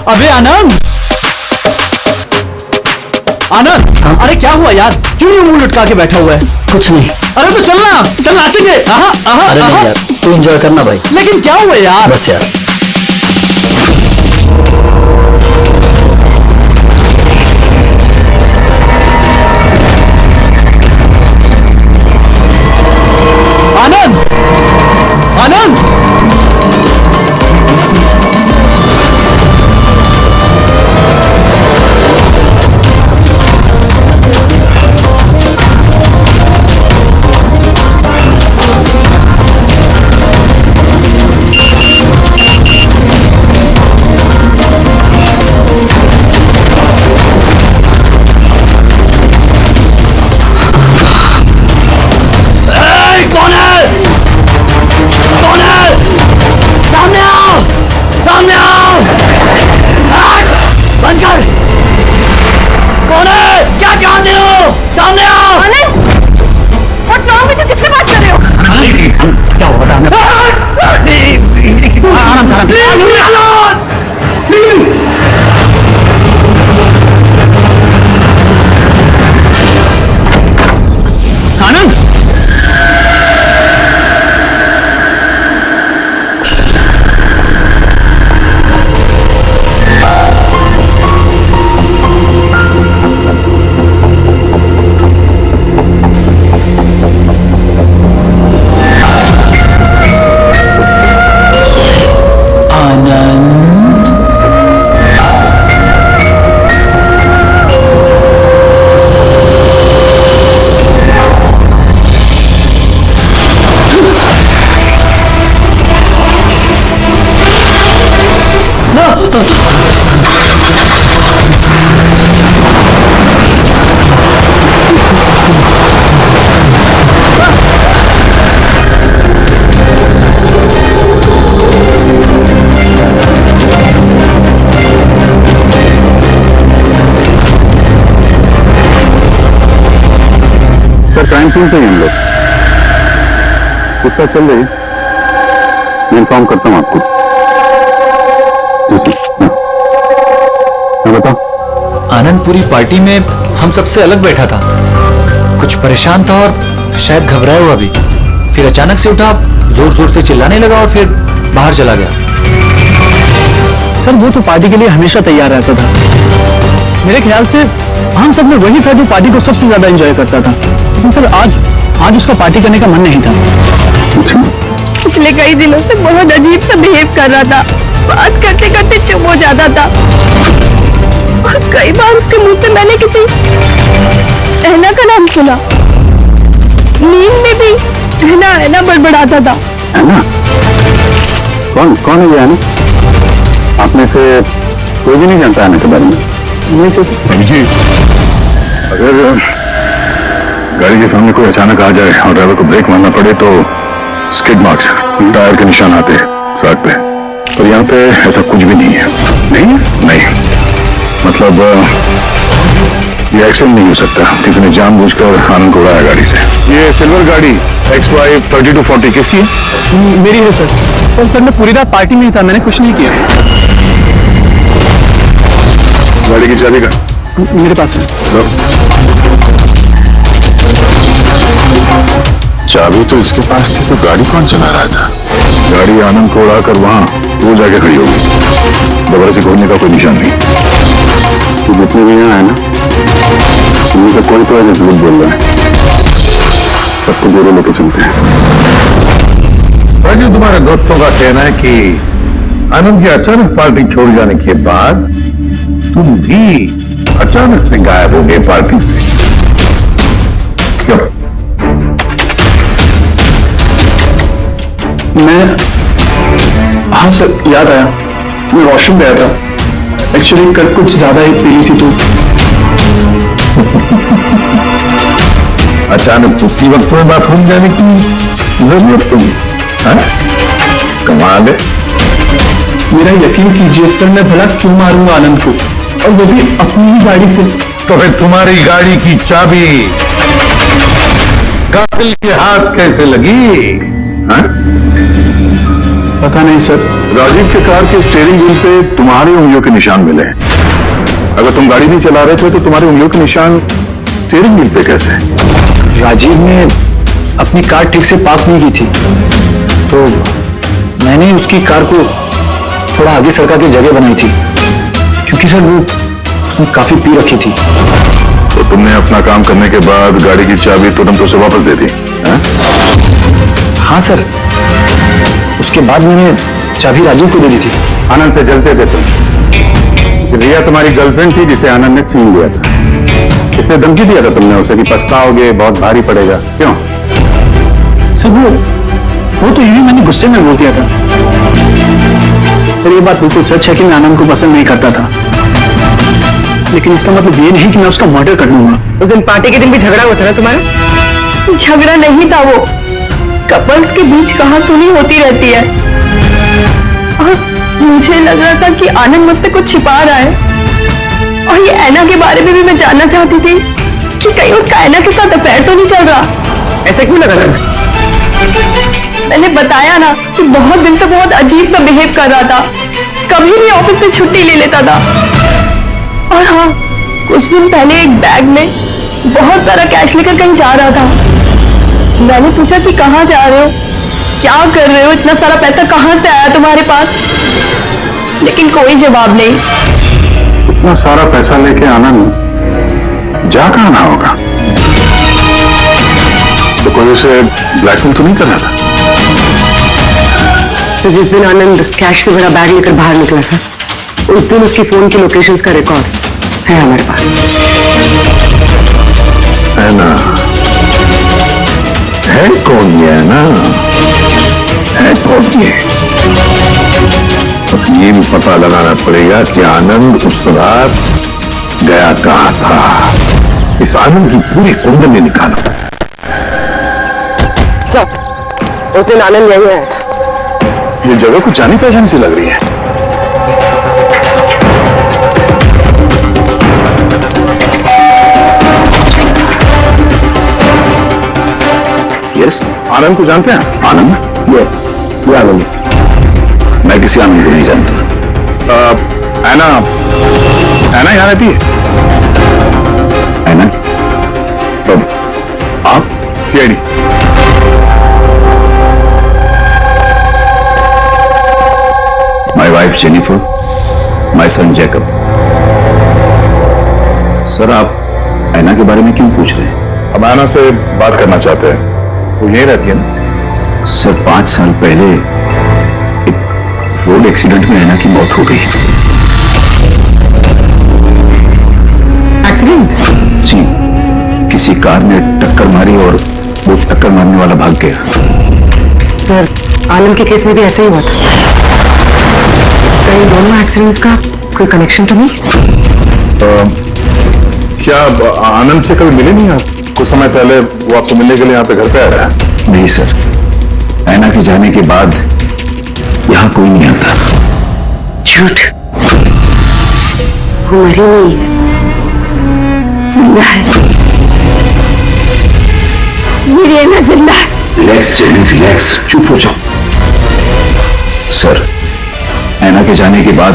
अबे आनंद, आनंद। हाँ? अरे क्या हुआ यार, क्यों ये मुंह लटका के बैठा हुआ है? कुछ नहीं। अरे तो चलना, चल नाचेंगे। अरे नहीं यार, तू एंजॉय करना भाई। लेकिन क्या हुआ यार? बस यार। आनंद, आनंद। क्राइम सीन से ही हम लोग कुत्ता चल रही, मैं इन्फॉर्म करता हूँ आपको। जी सर। मैं बताओ। आनंदपुरी पार्टी में हम सबसे अलग बैठा था, कुछ परेशान था और शायद घबराया हुआ भी। फिर अचानक से उठा, जोर जोर से चिल्लाने लगा और फिर बाहर चला गया। सर वो तो पार्टी के लिए हमेशा तैयार रहता था। मेरे ख्याल से हम सब में वही था जो पार्टी को सबसे ज्यादा एंजॉय करता था। लेकिन सर आज उसका पार्टी करने का मन नहीं था। पिछले कई दिनों से बहुत अजीब सा बिहेव कर रहा था। बात करते करते चुप हो जाता था और कई बार उसके मुंह से मैंने किसी ऐना का नाम सुना। नींद में भी ऐना ऐना बड़बड़ाता था। ऐना? कौन है ये ऐना? आपने से कोई भी नहीं जानता ऐना के बारे में? नहीं जी, अगर गाड़ी के सामने कोई अचानक आ जाए और ड्राइवर को ब्रेक मारना पड़े तो स्किड मार्क्स, टायर के निशान आते हैं सड़क पे, पर यहाँ पे ऐसा कुछ भी नहीं है। नहीं, मतलब ये एक्सीडेंट नहीं हो सकता। किसी ने जानबूझकर आनंद को उड़ाया गाड़ी से। ये सिल्वर गाड़ी XY 3240 किसकी है? मेरी है सर। और सर मैं पूरी रात पार्टी में ही था, मैंने कुछ नहीं किया। गाड़ी की चाबी का? मेरे पास है। चाबी तो इसके पास थी, तो गाड़ी कौन चला रहा था? गाड़ी आनंद को उड़ाकर वहां वो जाके खड़ी होगी। दोबारा से खोलने का कोई निशान नहीं। तो जितने भी यहाँ है ना, उनमें से कोई तो झूठ बोल रहा है। सबको जोड़े लेके चलते हैं। राजू, तुम्हारे दोस्तों का कहना है कि आनंद की अचानक पार्टी छोड़ जाने के बाद तुम भी अचानक से गायब हो गए पार्टी से। क्यों? हाँ सर, याद आया, मैं वॉशरूम गया था। एक्चुअली कल कुछ ज्यादा ही पी ली थी तो। अचानक उसी वक्त में बाथरूम जाने की जरूरत पड़ी? कमाल है। मेरा यकीन कीजिए सर, मैं भला क्यों मारूंगा आनंद को, और वो भी अपनी ही गाड़ी से। तो फिर तुम्हारी गाड़ी की चाबी कातिल के हाथ कैसे लगी? पता नहीं सर। राजीव के कार के स्टीयरिंग व्हील पे तुम्हारे उंगलियों के निशान मिले हैं। अगर तुम गाड़ी नहीं चला रहे थे तो तुम्हारे उंगलियों के निशान स्टीयरिंग व्हील पे कैसे? राजीव ने अपनी कार ठीक से पार्क नहीं की थी, तो मैंने उसकी कार को थोड़ा आगे सरका के जगह बनाई थी, क्योंकि सर वो उसने काफी पी रखी थी। तो तुमने अपना काम करने के बाद गाड़ी की चाबी तुरंत उसे वापस दे दी? हाँ सर, उसके बाद मैंने चाबी राजीव को दे दी थी। आनंद से जलते थे तुम। रिया तुम्हारी गर्लफ्रेंड थी जिसे आनंद ने छीन लिया था। इसने धमकी दिया था तुमने उसे कि पछताओगे, बहुत भारी पड़ेगा। क्यों? सर वो तो यूं ही मैंने गुस्से में बोल दिया था। सर ये बात बिल्कुल सच है कि मैं आनंद को पसंद नहीं करता था, लेकिन इसका मतलब ये नहीं कि मैं उसका मर्डर कर लूंगा। उस दिन पार्टी के दिन भी झगड़ा हुआ था ना तुम्हारा? झगड़ा नहीं था, वो कपल्स के बीच कहासुनी होती रहती है और मुझे लग रहा था कि आनंद मुझसे कुछ छिपा रहा है। और ये ऐना के बारे में भी मैं जानना चाहती थी कि कहीं उसका ऐना के साथ अफेयर तो नहीं चल रहा। ऐसा क्यों लगा था? मैंने बताया ना कि बहुत दिन से बहुत अजीब सा बिहेव कर रहा था, कभी भी ऑफिस से छुट्टी ले लेता था। और हाँ, कुछ दिन पहले एक बैग में बहुत सारा कैश लेकर कहीं जा रहा था। मैंने पूछा कि कहाँ जा रहे हो, क्या कर रहे हो, इतना सारा पैसा कहाँ से आया तुम्हारे पास? लेकिन कोई जवाब नहीं। इतना सारा पैसा लेके आनंद जा कहाँ ना होगा? तो कोई उसे ब्लैकमेल तो नहीं कर रहा था? तो जिस दिन आनंद कैश से भरा बैग लेकर बाहर निकला था, उस दिन उसकी फोन की लोकेशंस का रिकॉर्ड है हमारे पास। है ना? है कौन ये? है ना? है कौन ये? अब ये भी पता लगाना पड़ेगा कि आनंद उस रात गया कहाँ था। इस आनंद की पूरी कुंडली निकालो। सर, उस दिन आनंद यहीं आया था। ये जगह कुछ जानी पहचानी सी लग रही है। यस, आनंद को जानते हैं? आनंद? ये आनंद। मैं किसी आनंद को नहीं जानता। ऐना यहाँ रहती है? ऐना? आप CID? My wife Jennifer, my son Jacob. Sir, आप ऐना के बारे में क्यों पूछ रहे हैं? हम ऐना से बात करना चाहते हैं। वो यहीं रहती है ना? सर, 5 साल पहले एक रोड एक्सीडेंट में ऐना की मौत हो गई। एक्सीडेंट? जी, किसी कार ने टक्कर मारी और वो टक्कर मारने वाला भाग गया। सर, आनंद के केस में भी ऐसा ही हुआ था। कहीं दोनों एक्सीडेंट्स का कोई कनेक्शन तो नहीं? क्या आनंद से कभी मिले नहीं आप? कुछ समय पहले वो आपसे मिलने के लिए यहाँ पे घर पे आया है? नहीं सर, ऐना के जाने के बाद यहाँ कोई नहीं आता। झूठ। वो मरी नहीं है, जिंदा है। मेरी ऐना जिंदा है। Relax jenny, relax. चुप हो जाओ। सर, ऐना के जाने के बाद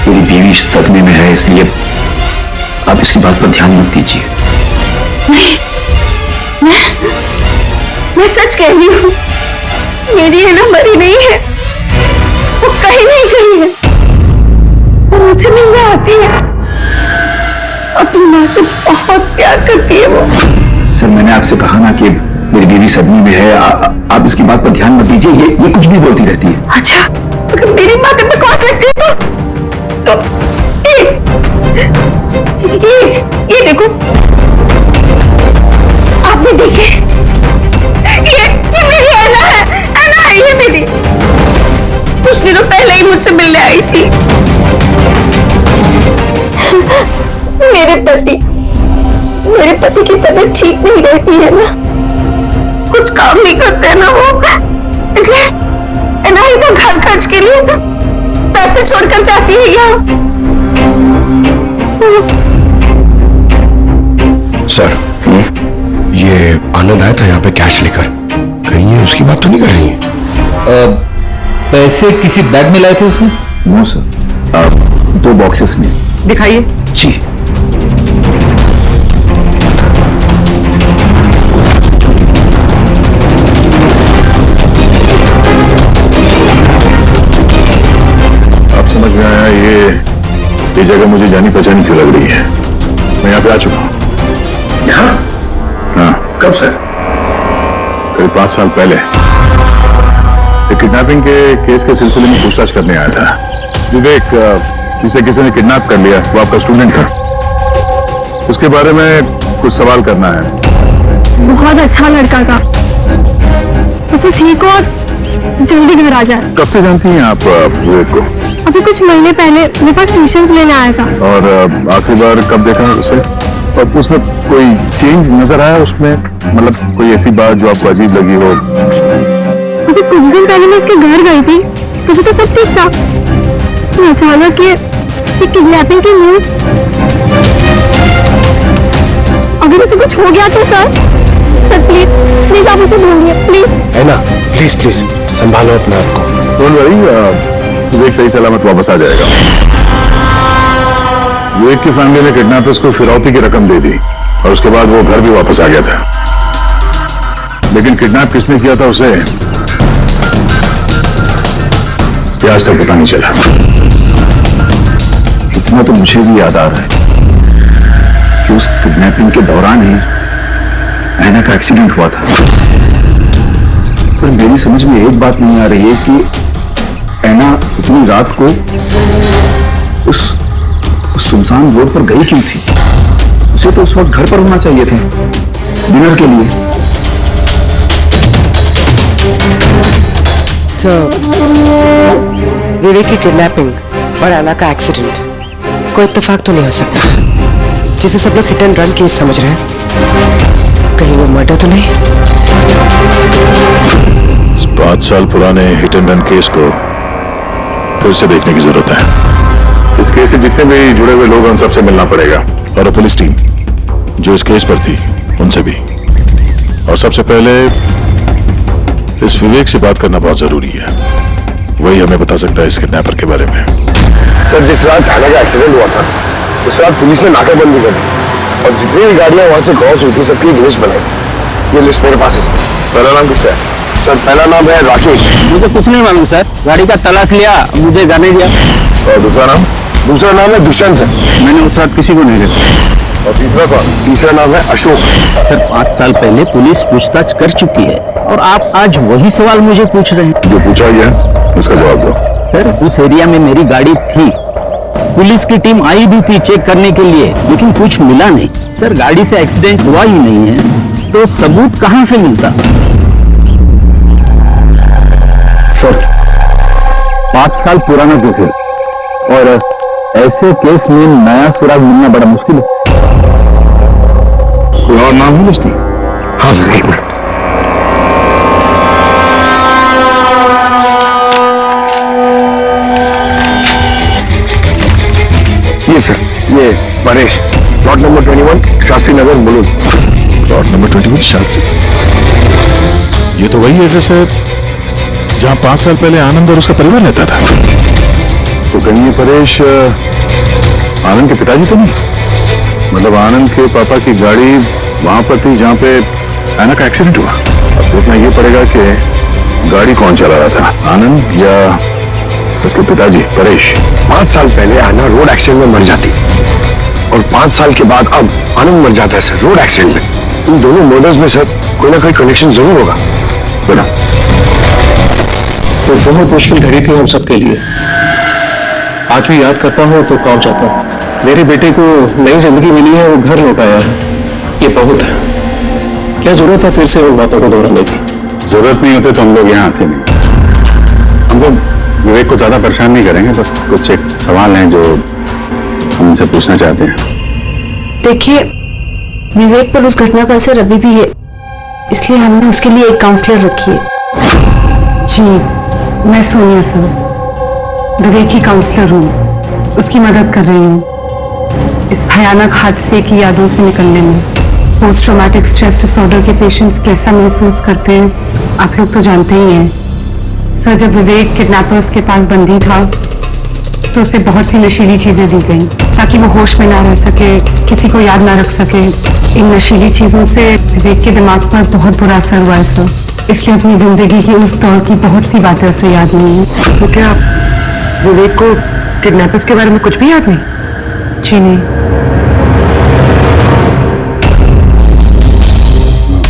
पूरी बीवी सदमे में है, इसलिए आप इसकी बात पर ध्यान मत दीजिए। मैं सच कह रही हूँ, मेरी ऐना मरी नहीं है, वो कहीं नहीं गई है। वो मुझसे मिलने आती है, अपनी माँ से बहुत प्यार करती है वो। सर, मैंने आपसे कहा ना कि मेरी बीवी सदमे में है, आप इसकी बात पर ध्यान मत दीजिए। ये कुछ भी बोलती रहती है। अच्छा, अगर मेरी माँ पे बकवास लगती है तो ये देखो, आपने देखे, ये मेरी ऐना है। ऐना है ये मेरी। कुछ दिनों पहले ही मुझसे मिलने आई थी। मेरे पति की तबीयत ठीक नहीं रहती है ना, कुछ काम नहीं करते हैं ना वो, इसलिए ऐना ही तो घर खर्च के लिए पैसे छोड़कर जाती है यहाँ। सर, ये आनंद आया था यहाँ पे कैश लेकर, कहीं ये उसकी बात तो नहीं कर रही है? पैसे किसी बैग में लाए थे उसने? नो सर, 2 बॉक्सेस में। दिखाइए। जी। अब समझ में आया ये जगह मुझे जानी पहचानी क्यों लग रही है। मैं यहाँ पे आ चुका हूँ। यहाँ? हाँ। कब से? करीब 5 साल पहले किडनैपिंग के केस के सिलसिले में पूछताछ करने आया था। विवेक, जिसे किसी ने किडनैप कर लिया, वो आपका स्टूडेंट था। उसके बारे में कुछ सवाल करना है। बहुत अच्छा लड़का था, उसे ठीक और जल्दी घर आ जाए। कब से जानती हैं आप विवेक को? अभी कुछ महीने पहले मेरे पास ट्यूशन लेने आया था। और आखिरी बार कब देखा उसे? और उसमें कोई चेंज नजर आया उसमें? मतलब कोई ऐसी बात जो आपको अजीब लगी हो? अभी कुछ दिन पहले मैं उसके घर गई थी, मुझे तो सब ठीक था। अचानक ये किडनैपिंग की न्यूज। अगर उसे कुछ हो गया तो सर प्लीज प्लीज आप उसे ढूंढिए प्लीज। है ना, प्लीज प्लीज संभालो अपने आप को। डोंट वरी, विवेक सही सलामत वापस आ जाएगा। विवेक की फैमिली ने किडनैपर्स को फिरौती की रकम दे दी और उसके बाद वो घर भी वापस आ गया था। लेकिन किडनैप किसने किया था उसे आज तक पता नहीं चला। इतना तो मुझे भी याद आ रहा है कि उस किडनैपिंग के दौरान ही ऐना का एक्सीडेंट हुआ था। पर मेरी समझ में एक बात नहीं आ रही है कि ऐना इतनी रात को उस सुनसान रोड पर गई क्यों थी? उसे तो उस वक्त घर पर होना चाहिए था डिनर के लिए। विवेक की किडनैपिंग और ऐना का एक्सीडेंट कोई इत्तेफाक तो नहीं हो सकता, जिसे सब लोग हिट एंड रन केस समझ रहे हैं। कहीं वो मर्डर तो नहीं? 5 साल पुराने हिट एंड रन केस को फिर से देखने की जरूरत है। इस केस से जितने भी जुड़े हुए लोग हैं उन सबसे मिलना पड़ेगा, और पुलिस टीम जो इस केस पर थी उनसे भी। और सबसे पहले इस विवेक से बात करना बहुत जरूरी है। वही हमें बता सकता है इस किडनैपर के बारे में। सर, जिस रात ऐना का एक्सीडेंट हुआ था उस रात पुलिस ने नाकाबंदी कर दी और जितनी भी गाड़ियां वहां से क्रॉस हुई थी सबकी एक लिस्ट बनाई। ये लिस्ट मेरे पास है सर। पहला नाम किसका है? सर पहला नाम है राकेश। मुझे कुछ नहीं मालूम सर, गाड़ी का तलाश लिया, मुझे जाने दिया। और दूसरा नाम? दूसरा नाम है दुष्यंत सर। मैंने उस रात किसी को नहीं देखा। और तीसरा कौन? तीसरा नाम है अशोक। सर 5 साल पहले पुलिस पूछताछ कर चुकी है और आप आज वही सवाल मुझे पूछ रहे हैं। जो पूछा गया उसका जवाब दो। सर उस एरिया में मेरी गाड़ी थी, पुलिस की टीम आई भी थी चेक करने के लिए, लेकिन कुछ मिला नहीं। सर गाड़ी से एक्सीडेंट हुआ ही नहीं है तो सबूत कहां से मिलता? सर 5 साल पुराना केस है और ऐसे केस में नया सुराग मिलना बड़ा मुश्किल है। कोई और नाम है इसमें? हाँ सर, एक मिनट। ये सर, ये Paresh, plot number 21 Shastri Nagar Mulund. Plot number 21 Shastri. ये तो वही एड्रेस है जहां 5 साल पहले आनंद और उसका परिवार रहता था। तो कहीं ये परेश आनंद के पिताजी तो नहीं? मतलब आनंद के पापा की गाड़ी वहां पर थी जहां पे ऐना का एक्सीडेंट हुआ। अब देखना ये पड़ेगा कि गाड़ी कौन चला रहा था, आनंद या उसके पिताजी परेश। 5 साल पहले ऐना रोड एक्सीडेंट में मर जाती और 5 साल के बाद अब आनंद मर जाता है सर रोड एक्सीडेंट में। इन दोनों मर्डर्स में सर कोई ना कोई कनेक्शन जरूर होगा। बोला तो बहुत मुश्किल घड़ी थी हम सबके लिए। आज भी याद करता हूँ तो कौन चाहता हूँ। मेरे बेटे को नई जिंदगी मिली है, वो घर लौट आया है, ये बहुत है। क्या जरूरत है फिर से उन बातों को दोहराने की? जरूरत नहीं होती तो हम लोग यहाँ आते नहीं। हम लोग विवेक को ज्यादा परेशान नहीं करेंगे, बस कुछ एक सवाल हैं जो हम उनसे पूछना चाहते हैं। देखिए, विवेक पर उस घटना का असर अभी भी है, इसलिए हमने उसके लिए एक काउंसलर रखी है। जी, मैं सोनिया सर विवेक की काउंसलर हूँ, उसकी मदद कर रही हूँ इस भयानक हादसे की यादों से निकलने में। पोस्ट ट्रॉमेटिक स्ट्रेस डिसऑर्डर के पेशेंट्स कैसा महसूस करते हैं आप लोग तो जानते ही हैं। सर, जब विवेक किडनैपर्स के पास बंदी था तो उसे बहुत सी नशीली चीजें दी गई ताकि वो होश में ना रह सके, किसी को याद ना रख सके। इन नशीली चीजों से विवेक के दिमाग पर बहुत बुरा असर हुआ है सर, इसलिए अपनी जिंदगी की उस दौर की बहुत सी बातें उसे याद नहीं है। तो क्या विवेक को किडनैपर्स के बारे में कुछ भी याद नहीं? जी नहीं।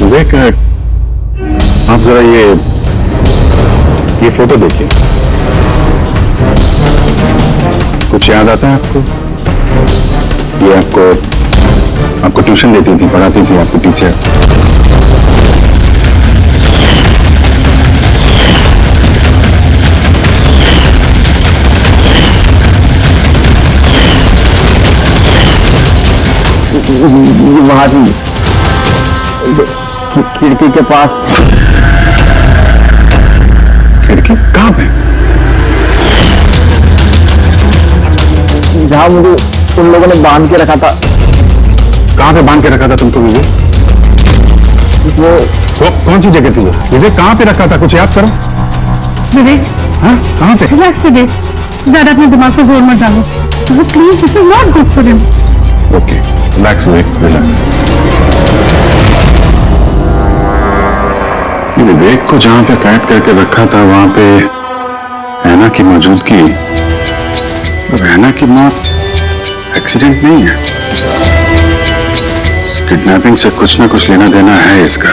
विवेक, आप जरा ये फोटो देखिए। कुछ याद आता है आपको? ये आपको ट्यूशन देती थी, पढ़ाती थी आपकी टीचर। वहां खिड़की के पास। खिड़की कहां पे? जहां मुझे उन लोगों ने बांध के रखा था। कहां पे बांध के रखा था तुमको विवेक? वो कौन सी जगह थी वो? विवेक कहां पे रखा था, कुछ याद करो। विवेक, हाँ, कहां पे? रिलैक्स विवेक, ज्यादा अपने दिमाग पर जोर मत डालो। Please, this is not good for him. Okay, relax Vivek, relax. Vivek को जहां पे कैद करके रखा था वहां पे रैना की मौजूदगी, रैना की मौत एक्सीडेंट नहीं है। किडनैपिंग से कुछ ना कुछ लेना देना है इसका।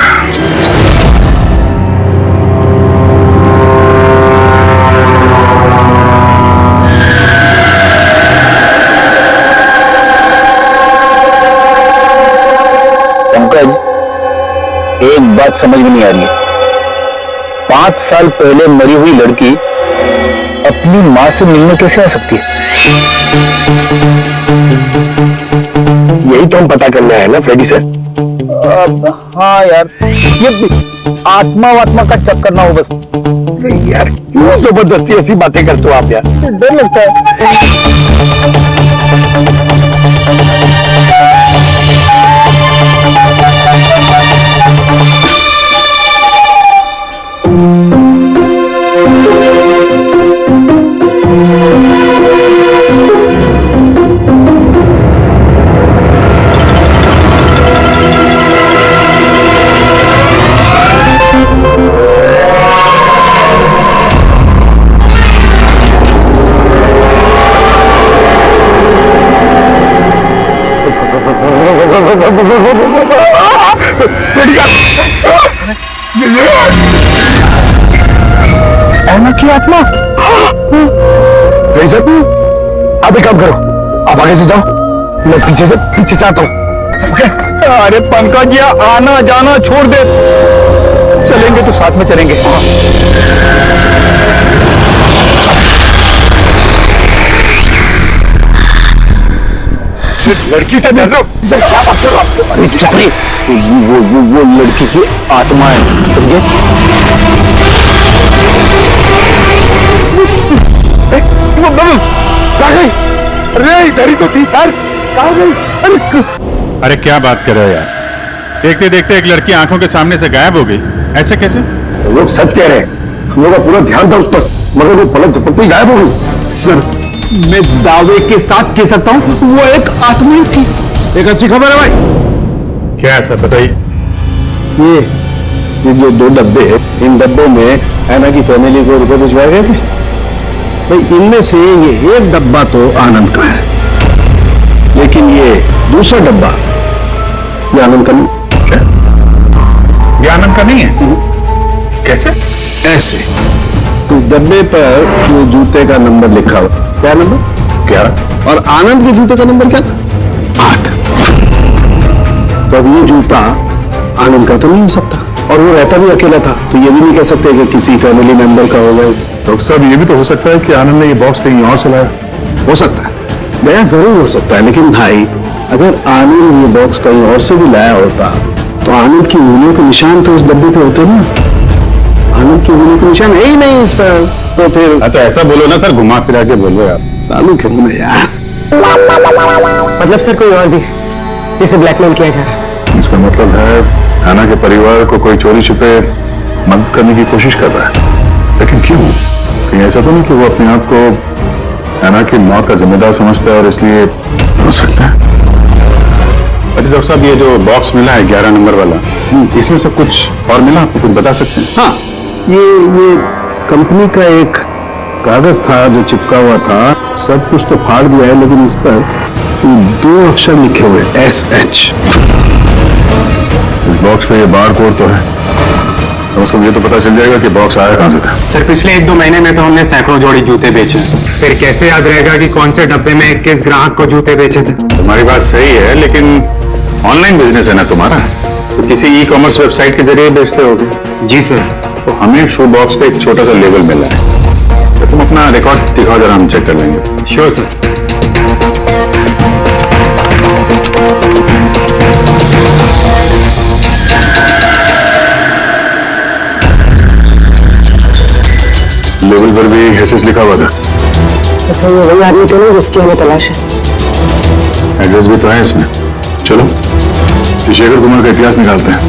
पंकज, एक बात समझ में नहीं आ रही है। 5 साल पहले मरी हुई लड़की अपनी मां से मिलने कैसे आ सकती है? यही तो हम पता करना है ना फ्रेडी सर। हाँ यार, ये आत्मा वात्मा का चक्कर ना हो बस। यार क्यों जबरदस्ती ऐसी बातें करते हो आप यार? डर लगता है। एना की आत्मा। फ्रेडी सर, आप एक काम करो, आप आगे से जाओ, मैं पीछे से आता हूं। ओके? अरे पंकज, ये आना जाना छोड़ दे, चलेंगे तो साथ में चलेंगे। लड़की से डर रहे हो? क्या बात कर रहे हो? अरे चपड़ी, वो लड़की की आत्मा है, समझे? अरे इधर ही तो थी यार, कहाँ गई? अरे क्या बात कर रहे हो यार? देखते देखते एक लड़की आंखों के सामने से गायब हो गई, ऐसे कैसे? लोग सच कह रहे हैं, हम लोग का पूरा ध्यान था उस पर, मगर वो पलक झपकते ही गायब हो गई। सर, मैं दावे के साथ कह सकता हूँ वो एक आत्मा ही थी। एक अच्छी खबर है भाई। क्या है सर, बताइए। ये जो 2 डब्बे हैं, इन डब्बों में ऐना की फैमिली को रुपए भिजवाए गए थे भाई। इनमें से ये एक डब्बा तो आनंद का है, लेकिन ये दूसरा डब्बा ये आनंद का नहीं। क्या? ये आनंद का नहीं है? कैसे? ऐसे इस डब्बे पर वो जूते का नंबर लिखा हुआ। क्या नंबर? 11। और आनंद के जूते का नंबर क्या था? 8। तो अब ये जूता आनंद का तो नहीं हो सकता, और वो रहता भी अकेला था, तो ये भी नहीं कह सकते कि किसी फैमिली मेंबर का होगा। डॉक्टर साहब, ये भी तो हो सकता है कि आनंद ने ये बॉक्स कहीं और से लाया। हो सकता है, दया जरूर हो सकता है, लेकिन भाई अगर आनंद ये बॉक्स कहीं और से भी लाया होता तो आनंद की उंगलियों के निशान तो इस डब्बे पे होते ना। आनंद की उंगलियों के निशान है ही नहीं इस पर, तो फिर तो ऐसा बोलो ना सर, घुमा फिरा के बोलो यार। सालू क्यों ना यार। मतलब सर कोई और भी जिसे ब्लैकमेल किया जा रहा है? इसका मतलब है ऐना के परिवार को कोई चोरी छुपे मदद करने की कोशिश कर रहा है। लेकिन क्यों? कहीं ऐसा तो नहीं कि वो अपने आप को ऐना की मौत का जिम्मेदार समझता है और इसलिए हो सकता है। अरे डॉक्टर साहब, ये जो बॉक्स मिला है 11 नंबर वाला, इसमें सब कुछ और मिला? आपको कुछ बता सकते हैं? हाँ, ये कंपनी का एक कागज था जो चिपका हुआ था। सब कुछ तो फाड़ दिया है, लेकिन इस पर 2 अक्षर लिखे हुए SH। इस बॉक्स पे ये बार कोड तो है, तो उसको ये तो पता चल जाएगा कि बॉक्स आया कहां से था। सर, पिछले 1-2 महीने में तो हमने सैकड़ों जोड़ी जूते बेचे। फिर कैसे याद रहेगा कि कौन से डब्बे में किस ग्राहक को जूते बेचे थे? तुम्हारी बात सही है, लेकिन ऑनलाइन बिजनेस है ना तुम्हारा, तो किसी ई-कॉमर्स वेबसाइट के जरिए बेचते होगे। जी सर। तो हमें शू बॉक्स पे एक छोटा सा लेबल मिला है, तो तुम अपना रिकॉर्ड दिखाओ जरा, हम चेक कर लेंगे। Sure sir. लेबल पर भी एसएस लिखा हुआ था। तो ये वही आदमी तो नहीं जिसकी हमें तलाश है। एड्रेस भी तो है इसमें। चलो शेखर कुमार का इतिहास निकालते हैं।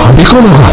अभी कौन होगा?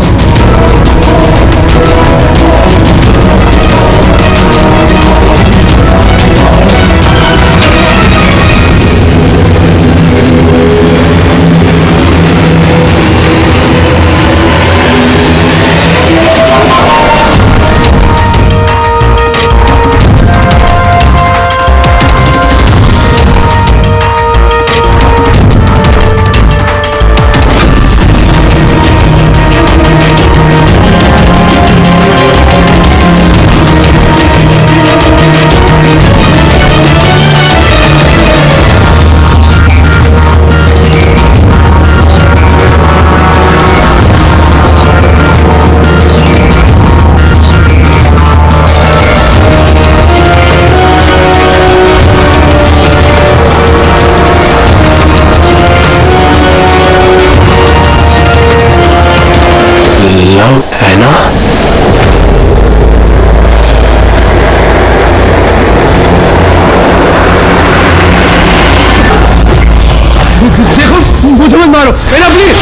मुझे मत मारो, मेरा प्लीज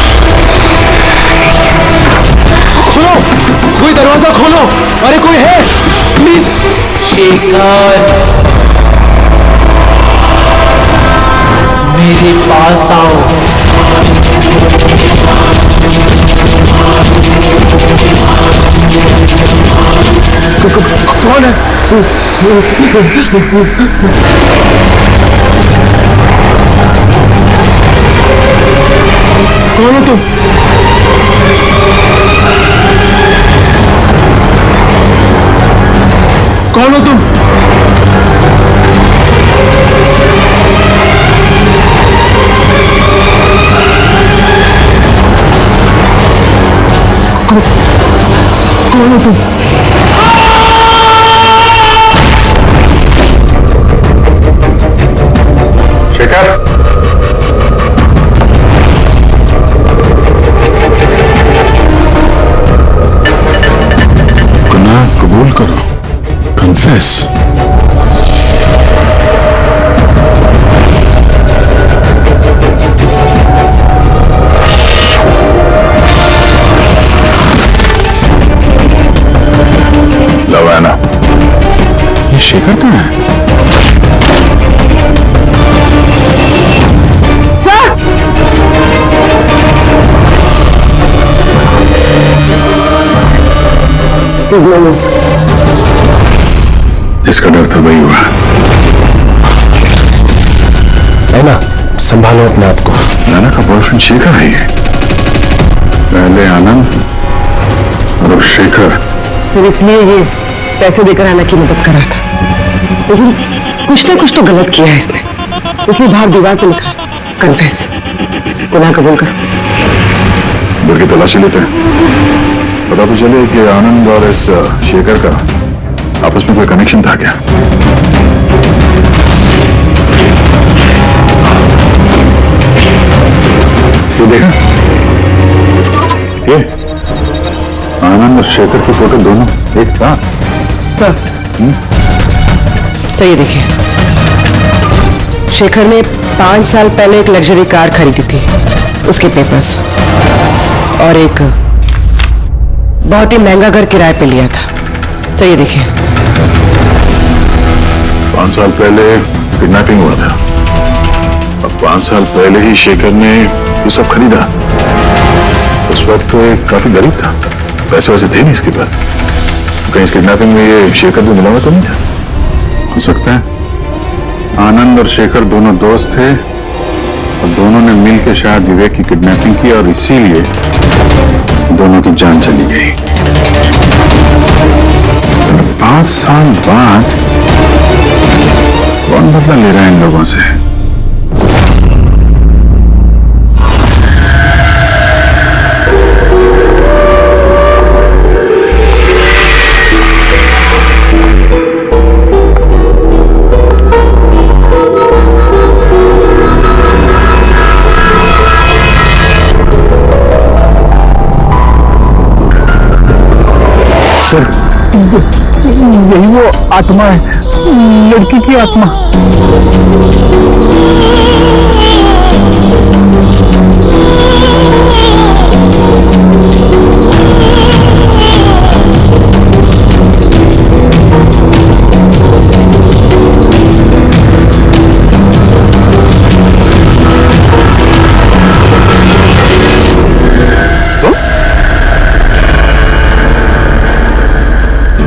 सुनो, कोई दरवाजा खोलो। अरे कोई है प्लीज। शेखर, मेरे पास आओ। कौन है? कौन हो तुम? कौन हो तुम? कौन हो तुम? शेखर, कबूल करो, कन्फेस। लवाना, ये शेखर कहाँ है? जिसका डर था वही हुआ है ना। संभालो अपने आप को। नाना का बॉयफ्रेंड शेखर है ये। पहले आनंद और अब शेखर। सर, इसलिए ये पैसे देकर आना की मदद कर रहा था, लेकिन कुछ ना कुछ तो गलत किया है इसने, इसलिए बाहर दीवार पे लिखा कन्फेस, गुनाह कबूल करो। घर की तलाशी लेते हैं, पता तो चले कि आनंद और इस शेखर का आपस में कोई कनेक्शन था क्या। ये देखा, ये आनंद और शेखर की फोटो दोनों एक साथ। सर सही है, देखिए शेखर ने 5 साल पहले एक लग्जरी कार खरीदी थी, उसके पेपर्स, और एक बहुत ही महंगा घर किराए पे लिया था। सही है, देखिए 5 साल पहले किडनैपिंग हुआ था। अब 5 साल पहले ही शेखर ने ये सब खरीदा। उस वक्त तो ये काफी गरीब था, पैसे वैसे थे नहीं इसके पास। कहीं इस किडनैपिंग में ये शेखर भी मिला हुआ तो नहीं था? हो सकता है आनंद और शेखर दोनों दोस्त थे और दोनों ने मिलकर शायद विवेक की किडनैपिंग की और इसीलिए दोनों की जान चली गई। 5 साल बाद कौन बदला ले रहा है इन लोगों से? यही वो आत्मा है, लड़की की आत्मा।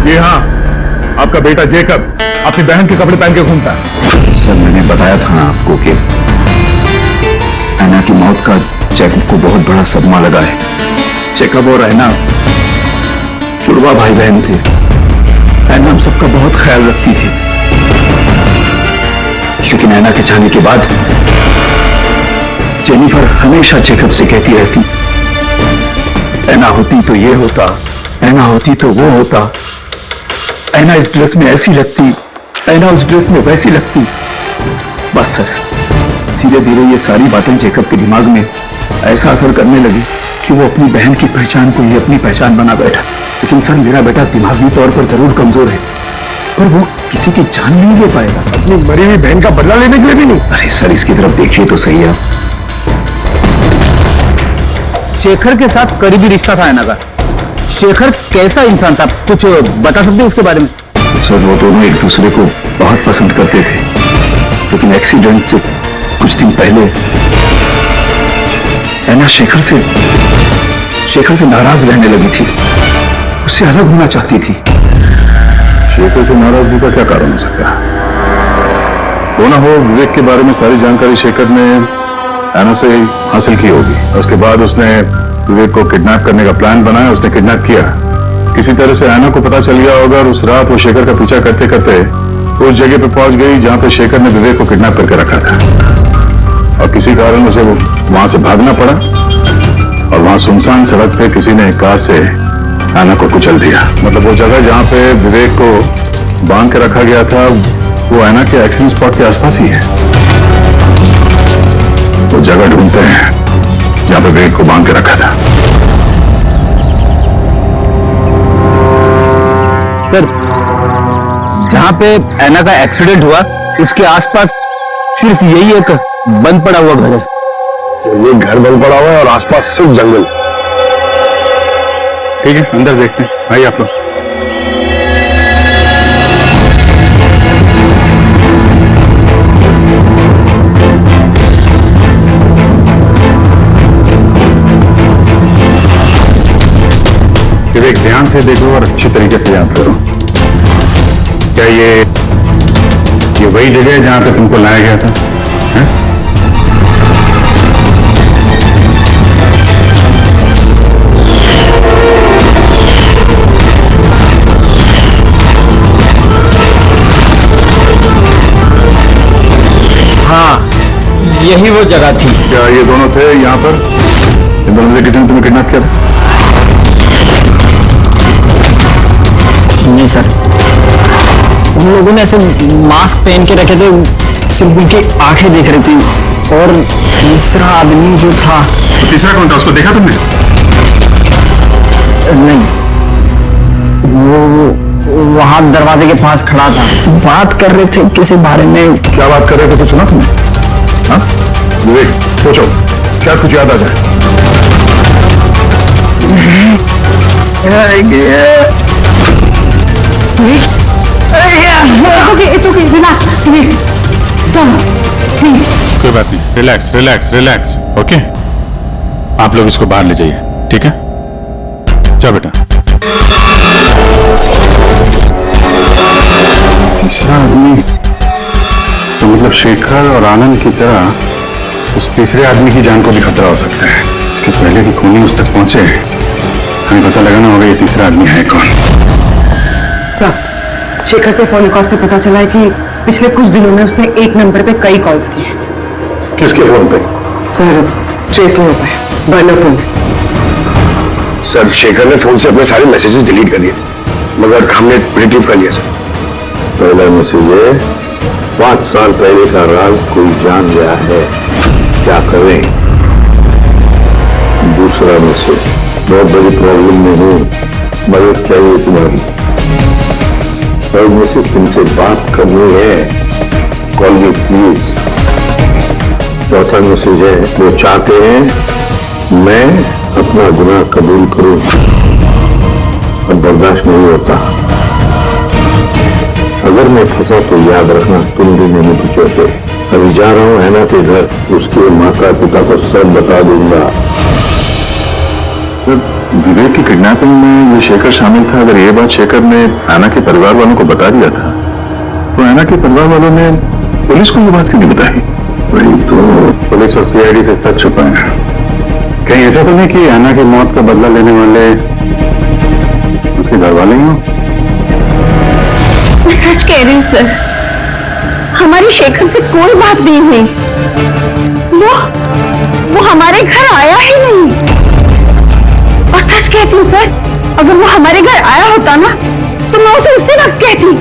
जी हाँ, आपका बेटा जेकब अपनी बहन के कपड़े पहन के घूमता है। सर मैंने बताया था ना आपको कि ऐना की मौत का जैकब को बहुत बड़ा सदमा लगा है। जैकब और ऐना जुड़वा भाई बहन थे। ऐना हम सबका बहुत ख्याल रखती थी, लेकिन ऐना के जाने के बाद जेनिफर हमेशा जैकब से कहती रहती, ऐना होती तो ये होता, ऐना होती तो वो होता, ऐना इस ड्रेस में ऐसी लगती, ऐना उस ड्रेस में वैसी लगती। बस सर, धीरे धीरे ये सारी बातें जेकब के दिमाग में ऐसा असर करने लगी कि वो अपनी बहन की पहचान को ही अपनी पहचान बना बैठा। लेकिन सर मेरा बेटा दिमागी तौर पर जरूर कमजोर है, पर वो किसी की जान नहीं ले पाएगा, अपनी मरी हुई बहन का बदला लेने के लिए भी नहीं। अरे सर इसकी तरफ देखिए तो सही है। शेखर के साथ करीबी रिश्ता था ऐना का। शेखर कैसा इंसान था, कुछ बता सकते हैं उसके बारे में? सर वो दोनों एक दूसरे को बहुत पसंद करते थे, लेकिन एक्सीडेंट से कुछ दिन पहले ऐना शेखर से नाराज रहने लगी थी, उससे अलग होना चाहती थी। शेखर से नाराजगी का क्या कारण हो सकता है? वो ना हो विवेक के बारे में सारी जानकारी शेखर ने ऐना से हासिल की होगी। उसके बाद उसने विवेक को किडनैप करने का प्लान बनाया, उसने किडनैप किया। किसी तरह से ऐना को पता चल गया होगा और उस रात वो शेखर का पीछा करते करते उस जगह पे पहुंच गई जहां पे शेखर ने विवेक को किडनैप करके रखा था, और किसी कारण उसे वो वहां से भागना पड़ा और वहां सुनसान सड़क पे किसी ने कार से ऐना को कुचल दिया। मतलब वो जगह जहां पे विवेक को बांध के रखा गया था वो ऐना के एक्सीडेंट स्पॉट के आसपास ही है। वो जगह ढूंढते हैं जहां पे विवेक को बांध के रखा था। सर जहां पे ऐना का एक्सीडेंट हुआ उसके आसपास सिर्फ यही एक बंद पड़ा हुआ घर है। ये घर बंद पड़ा हुआ है और आसपास सिर्फ जंगल। ठीक है, अंदर देखते हैं। आइए आप लोग। विवेक ध्यान से देखो और अच्छी तरीके से याद करो। क्या ये वही जगह है जहां पे तुमको लाया गया था? है? हाँ, यही वो जगह थी। क्या ये दोनों थे यहाँ पर? इन दोनों से किसी ने तुम्हें किडनैप किया था? नहीं सर, उन लोगों ने ऐसे मास्क पहन के रखे थे, सिर्फ उनकी आंखें दिख रही थी। और तीसरा आदमी जो था, तो तीसरा कौन था? उसको देखा तुमने? नहीं, वो वहां दरवाजे के पास खड़ा था, बात कर रहे थे किसी बारे में। क्या बात कर रहे थे, कुछ सुना तुमने? हाँ विवेक, सोचो क्या कुछ याद आ जाए। कोई बात नहीं, रिलैक्स रिलैक्स रिलैक्स। ओके, आप लोग इसको बाहर ले जाइए, ठीक है? जाओ बेटा। तीसरा आदमी तो मतलब शेखर और आनंद की तरह उस तीसरे आदमी की जान को भी खतरा हो सकता है। इसके पहले कि खूनी उस तक पहुंचे, हमें पता लगाना होगा ये तीसरा आदमी है कौन। शेखर के फोन कॉल से पता चला है कि पिछले कुछ दिनों में उसने एक नंबर पे कई कॉल्स किए हैं। किसके फोन पे? सर ट्रेस नहीं हो पाया, बर्नर फोन है। सर शेखर ने फोन से अपने सारे मैसेजेस डिलीट कर दिए थे, मगर हमने रिट्रीव कर लिया सर। पहला मैसेज है, 5 साल पहले का राज कोई जान गया है, क्या करें? दूसरा मैसेज, बहुत बड़ी प्रॉब्लम में हूँ, मदद चाहिए तुम्हारी। थर्ड मैसेज, तुमसे बात करनी है, कॉल मी प्लीज। चौथा मैसेज है, वो चाहते हैं मैं अपना गुनाह कबूल करूं, और बर्दाश्त नहीं होता। अगर मैं फंसा तो याद रखना तुम भी नहीं बचोगे। अभी जा रहा हूँ हैना के घर, उसके माता पिता को सब बता दूंगा। विवेक की किडनैपिंग में ये शेखर शामिल था। अगर ये बात शेखर ने हैना के परिवार वालों को बता दिया था, तो हैना के परिवार वालों ने पुलिस को ये बात क्यों नहीं बताई? वही तो, पुलिस और सीआईडी से सच छुपाए हैं। कहीं ऐसा तो नहीं कि हैना की मौत का बदला लेने वाले उसके घर वाले ही हो? मैं सच कह रही हूँ सर, हमारी शेखर से कोई बात नहीं हुई। वो हमारे घर आया ही नहीं। और सच कहती हूँ सर, अगर वो हमारे घर आया होता ना, तो मैं उसे उससे ना कहती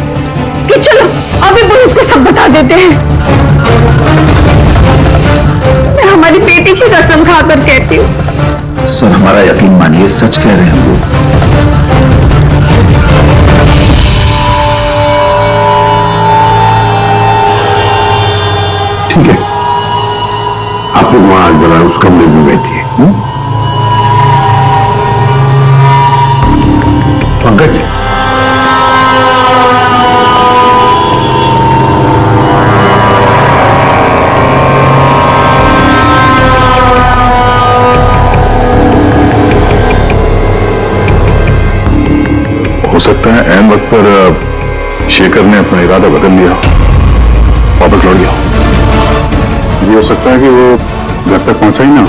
कि चलो अभी पुलिस को सब बता देते हैं। मैं हमारी बेटी की कसम खाकर कहती हूँ। सर हमारा यकीन मानिए, सच कह रहे हैं वो। ठीक है, आप लोग वहां जरा उस कमरे में बैठिए। पंकज, हो सकता है ऐन वक्त पर शेखर ने अपना इरादा बदल लिया, वापस लौट गया। ये हो सकता है कि वो घर तक पहुंचा ही ना,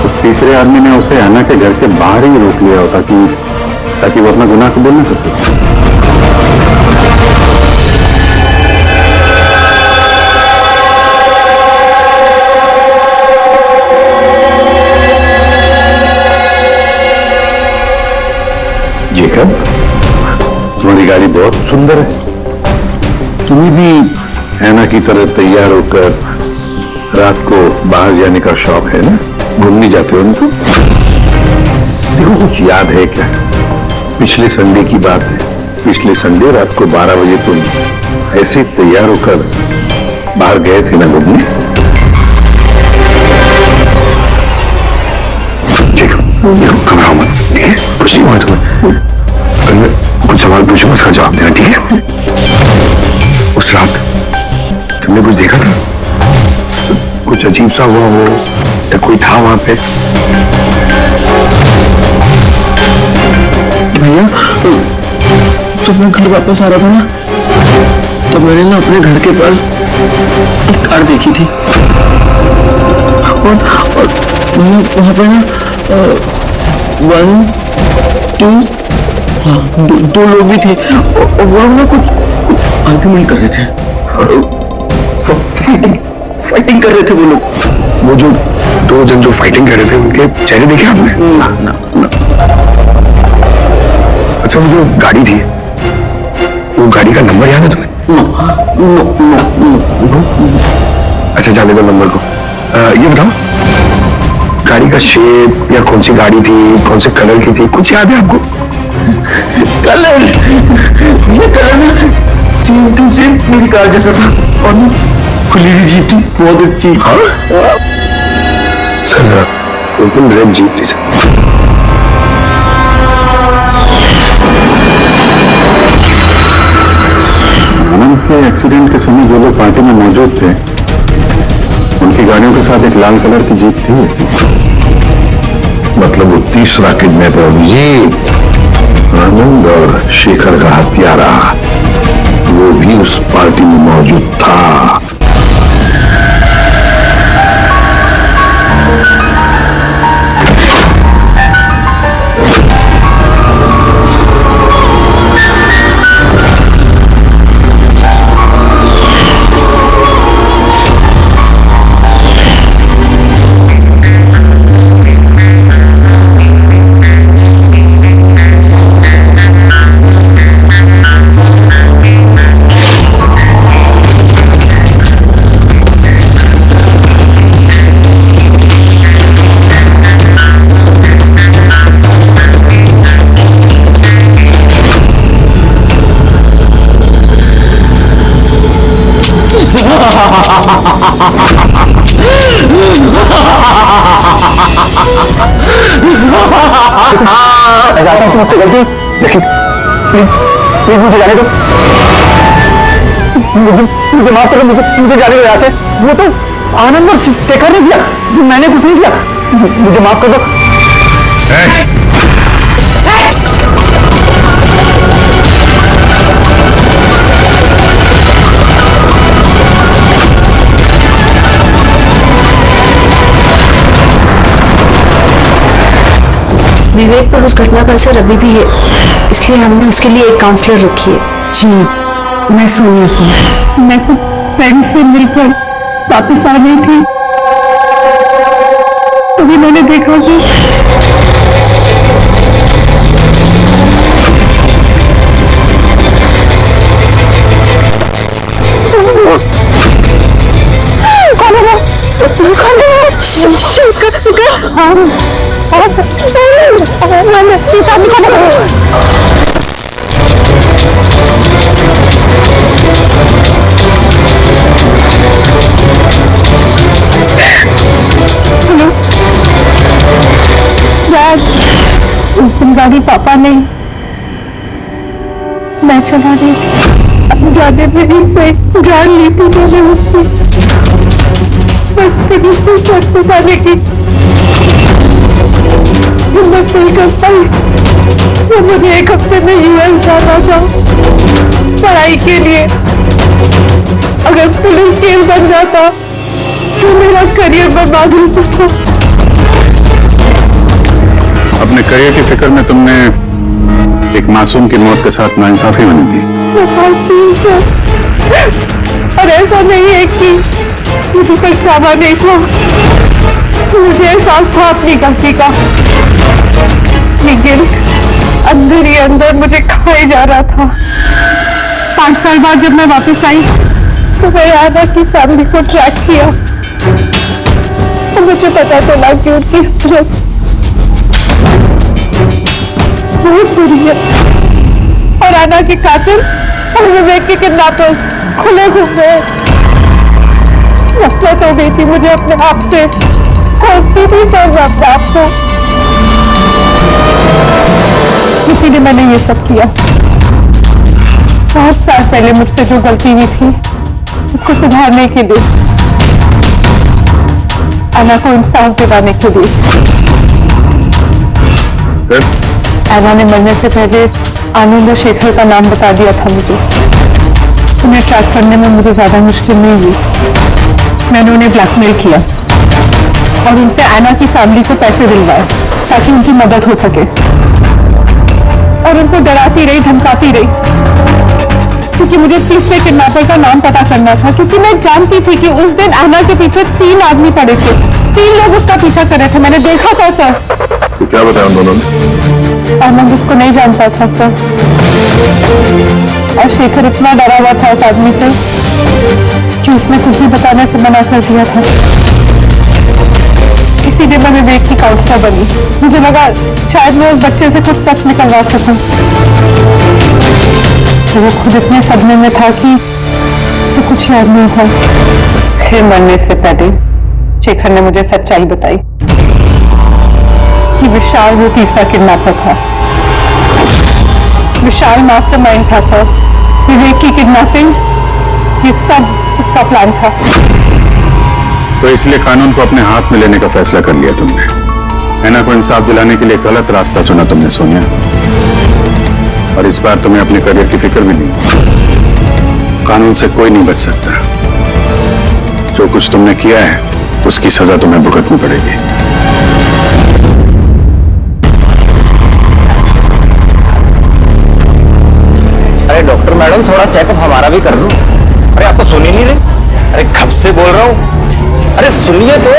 उस तीसरे आदमी ने उसे हैना के घर के बाहर ही रोक लिया होता ताकि वो अपना गुनाह कबूल न कर सके। जेकब, तुम्हारी गाड़ी बहुत सुंदर है। तुम्हें भी हैना की तरह तैयार होकर रात को बाहर जाने का शौक है ना? घूमने जाते हो ना? तो देखो, कुछ याद है क्या? पिछले संडे की बात है। पिछले संडे रात को 12 बजे तुम ऐसे तैयार होकर बाहर गए थे ना घूमने? देखो घबराओ मत, ठीक है? कुछ नहीं हुआ तुम्हें। अगर मैं कुछ सवाल पूछूंगा उसका जवाब देना, ठीक है? उस रात तुमने कुछ देखा था? कुछ अजीब सा हुआ हो या कोई था वहां पे? भैया, जब मैं घर वापस आ रहा था ना, तो मैंने ना अपने घर के पास एक कार देखी थी, और मैंने वहां पे ना 1 2 हाँ, दो लोग भी थे, और वो लोग ना कुछ आर्ग्यूमेंट कर रहे थे, फाइटिंग कर रहे थे वो लोग। वो जो 2 जन जो फाइटिंग कर रहे थे, उनके चेहरे देखे आपने? ना। अच्छा, वो जो गाड़ी थी, वो गाड़ी का नंबर याद है तुम्हें? अच्छा, जाने दो नंबर को। ये बताओ, गाड़ी का शेप या कौन सी गाड़ी थी, कौन से कलर की थी, कुछ याद है आपको? कलर, ये कलर ना सेम टू सेम मेरी कार जैसा था और ना खुली हुई जीप थी, बहुत अच्छी। हाँ सर बिल्कुल रेड जीप थी सर। आनंद के एक्सीडेंट के समय जो लोग पार्टी में मौजूद थे उनकी गाड़ियों के साथ एक लाल कलर की जीप थी ऐसी। मतलब वो तीसरा किडनैपर अभिजीत आनंद और शेखर का हत्यारा वो भी उस पार्टी में मौजूद था। जाता हूँ तुमसे गलती, लेकिन प्लीज प्लीज मुझे जाने दो, मुझे माफ करो, मुझे जाने दो यहाँ से। वो तो आनंद और शेखर ने किया, मैंने कुछ नहीं किया, मुझे माफ कर दो। विवेक पर उस घटना का असर अभी भी है, इसलिए हमने उसके लिए एक काउंसलर रखी है। जी, मैं सोनिया सिंह। मैं तो फ्रेंड से मिलकर वापस आ गई थी, तभी मैंने देखा कि उस दिन गाड़ी पापा नहीं, मैं चला रही थी, जाने में ही जान ली थी मैंने उसकी, बस फिर उसको सच बताने की हिम्मत नहीं कर पाई। वो मुझे एक हफ्ते में यूएस जाना था पढ़ाई के लिए, अगर पुलिस केस बन जाता तो मेरा करियर बर्बाद हो सकता। अपने करियर की फिक्र में तुमने एक मासूम की मौत के साथ नाइंसाफी बनी थी। और ऐसा नहीं है कि मुझे पछतावा नहीं था, मुझे एहसास था अपनी गलती का, लेकिन अंदर ही अंदर मुझे खाए जा रहा था। 5 साल बाद जब मैं वापस आई तो मैं आना की फैमिली को ट्रैक किया तो मुझे पता चला कि उनकी हालत बहुत बुरी है और आना के कातिल और विवेक के किडनैपर खुले घूम गए। नफरत हो गई थी मुझे अपने आप से, खोजती थी तो मैं अपने आप को, इसीलिए मैंने ये सब किया। बहुत साल पहले मुझसे जो गलती हुई थी उसको सुधारने के लिए, आना को इंसान दिलाने के लिए। आना ने मरने से पहले आनंद और शेखर का नाम बता दिया था मुझे। उन्हें ट्रैक करने में मुझे ज्यादा मुश्किल नहीं हुई। मैंने उन्हें ब्लैकमेल किया और उनसे आना की फैमिली को पैसे दिलवाए ताकि उनकी मदद हो सके, और उनको डराती रही, धमकाती रही, क्योंकि मुझे तीसरे किडनैपर का नाम पता करना था, क्योंकि मैं जानती थी कि उस दिन आना के पीछे 3 आदमी पड़े थे, 3 लोग उसका पीछा कर रहे थे। मैंने देखा था सर। तो क्या बताया उन दोनों ने? आनंद उसको नहीं जानता था सर, और शेखर इतना डरा हुआ था उस आदमी से कि उसने कुछ भी बताने से मना कर दिया था। इसीलिए मैं विवेक की काउंसलर बनी। मुझे लगा शायद मैं उस बच्चे से कुछ सच निकलवा सकूं। तो वो खुद इतने सदमे में था कि उसे कुछ याद नहीं था। फिर मरने से पहले शेखर ने मुझे सच्चाई बताई कि विशाल वो तीसरा किडनैपर था। विशाल मास्टरमाइंड था सर। विवेक की किडनैपिंग, ये सब उसका प्लान था। तो इसलिए कानून को अपने हाथ में लेने का फैसला कर लिया तुमने। ऐना को इंसाफ दिलाने के लिए गलत रास्ता चुना तुमने सोनिया, और इस बार तुम्हें अपने करियर की फिक्र भी नहीं। कानून से कोई नहीं बच सकता। जो कुछ तुमने किया है उसकी सजा तुम्हें भुगतनी पड़ेगी। अरे डॉक्टर मैडम, थोड़ा चेकअप हमारा भी कर लो। अरे आप तो सुन ही नहीं रहे। अरे कब से बोल रहा हूं, अरे सुनिए तो।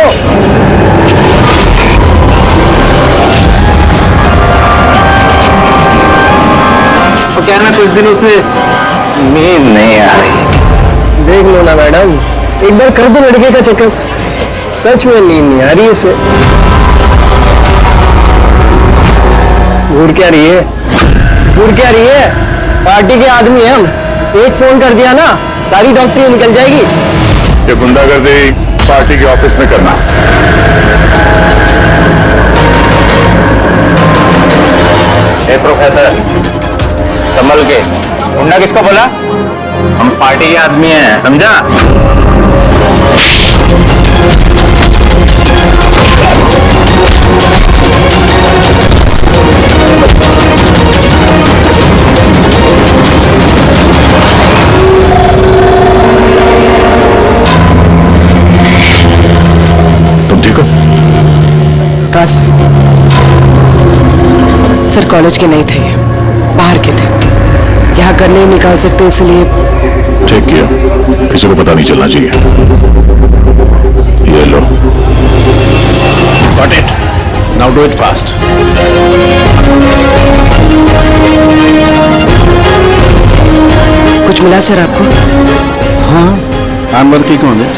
तो क्या ना कुछ दिनों से नींद नहीं आ रही। देख लो ना मैडम, एक बार कर दो लड़के का चेकअप। सच में नींद नहीं आ रही है इसे। घूर क्या रही है, घूर क्या रही है? पार्टी के आदमी हैं हम। एक फोन कर दिया ना, सारी डॉक्टरी निकल जाएगी। ये गुंडागर्दी पार्टी के ऑफिस में करना। ए प्रोफेसर, संभल के। गुंडा किसको बोला? हम पार्टी के आदमी हैं, समझा? तुम ठीक हो? कहाँ से? सर कॉलेज के नहीं थे, बाहर के थे। यहाँ कर नहीं निकाल सकते, इसलिए। ठीक किया, किसी को पता नहीं चलना चाहिए। ये लो। Got it. Now do it fast. कुछ मिला सर आपको? हाँ, I'm working on it.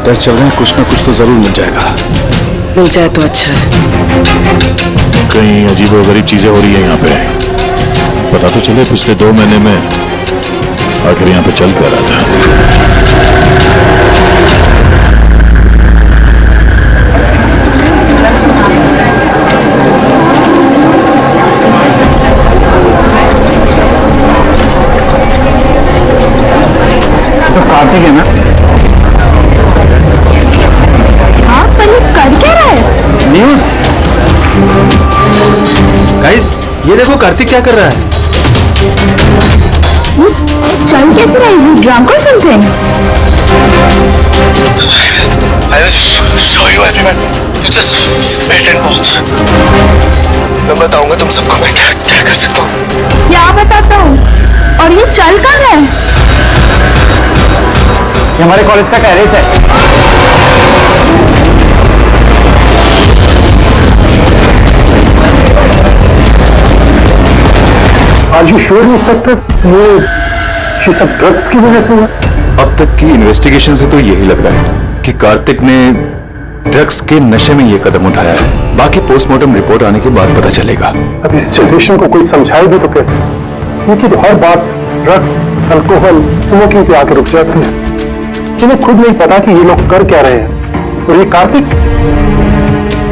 Test चल रहे हैं, कुछ ना कुछ तो जरूर मिल जाएगा। मिल जाए तो अच्छा है। कहीं अजीबोगरीब चीजें हो रही है यहाँ पे। पता तो चले पिछले 2 महीने में आखिर यहाँ पे चल क्या रहा था। तो कार्तिक है ना? हाँ, पर ये कर क्या रहा है? न्यूज। गाइस, ये देखो कार्तिक क्या कर रहा है। चल कैसे रहा है? इज इट ड्रंक और समथिंग? मैं बताऊंगा तुम सबको मैं क्या कर सकता हूँ। क्या बताता हूँ? और ये चल कर रहा है? ये हमारे कॉलेज का टेरेस है। आज ये श्योर इंस्पेक्टर ये सब ड्रग्स की वजह से हुआ? अब तक की इन्वेस्टिगेशन से तो यही लग रहा है कि कार्तिक ने ड्रग्स के नशे में ये कदम उठाया है। बाकी पोस्टमार्टम रिपोर्ट आने के बाद पता चलेगा। अब इस जनरेशन को कोई समझाए भी तो कैसे, क्योंकि हर बात ड्रग्स, अल्कोहल, स्मोकिंग पे आके रुक जाती है। इन्हें खुद नहीं पता कि ये लोग कर क्या रहे हैं। और ये कार्तिक,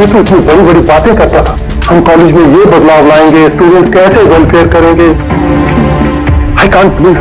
ये तो इतनी बड़ी बड़ी बातें करता था। हम कॉलेज में ये बदलाव लाएंगे, स्टूडेंट्स कैसे वेलफेयर करेंगे। I can't believe.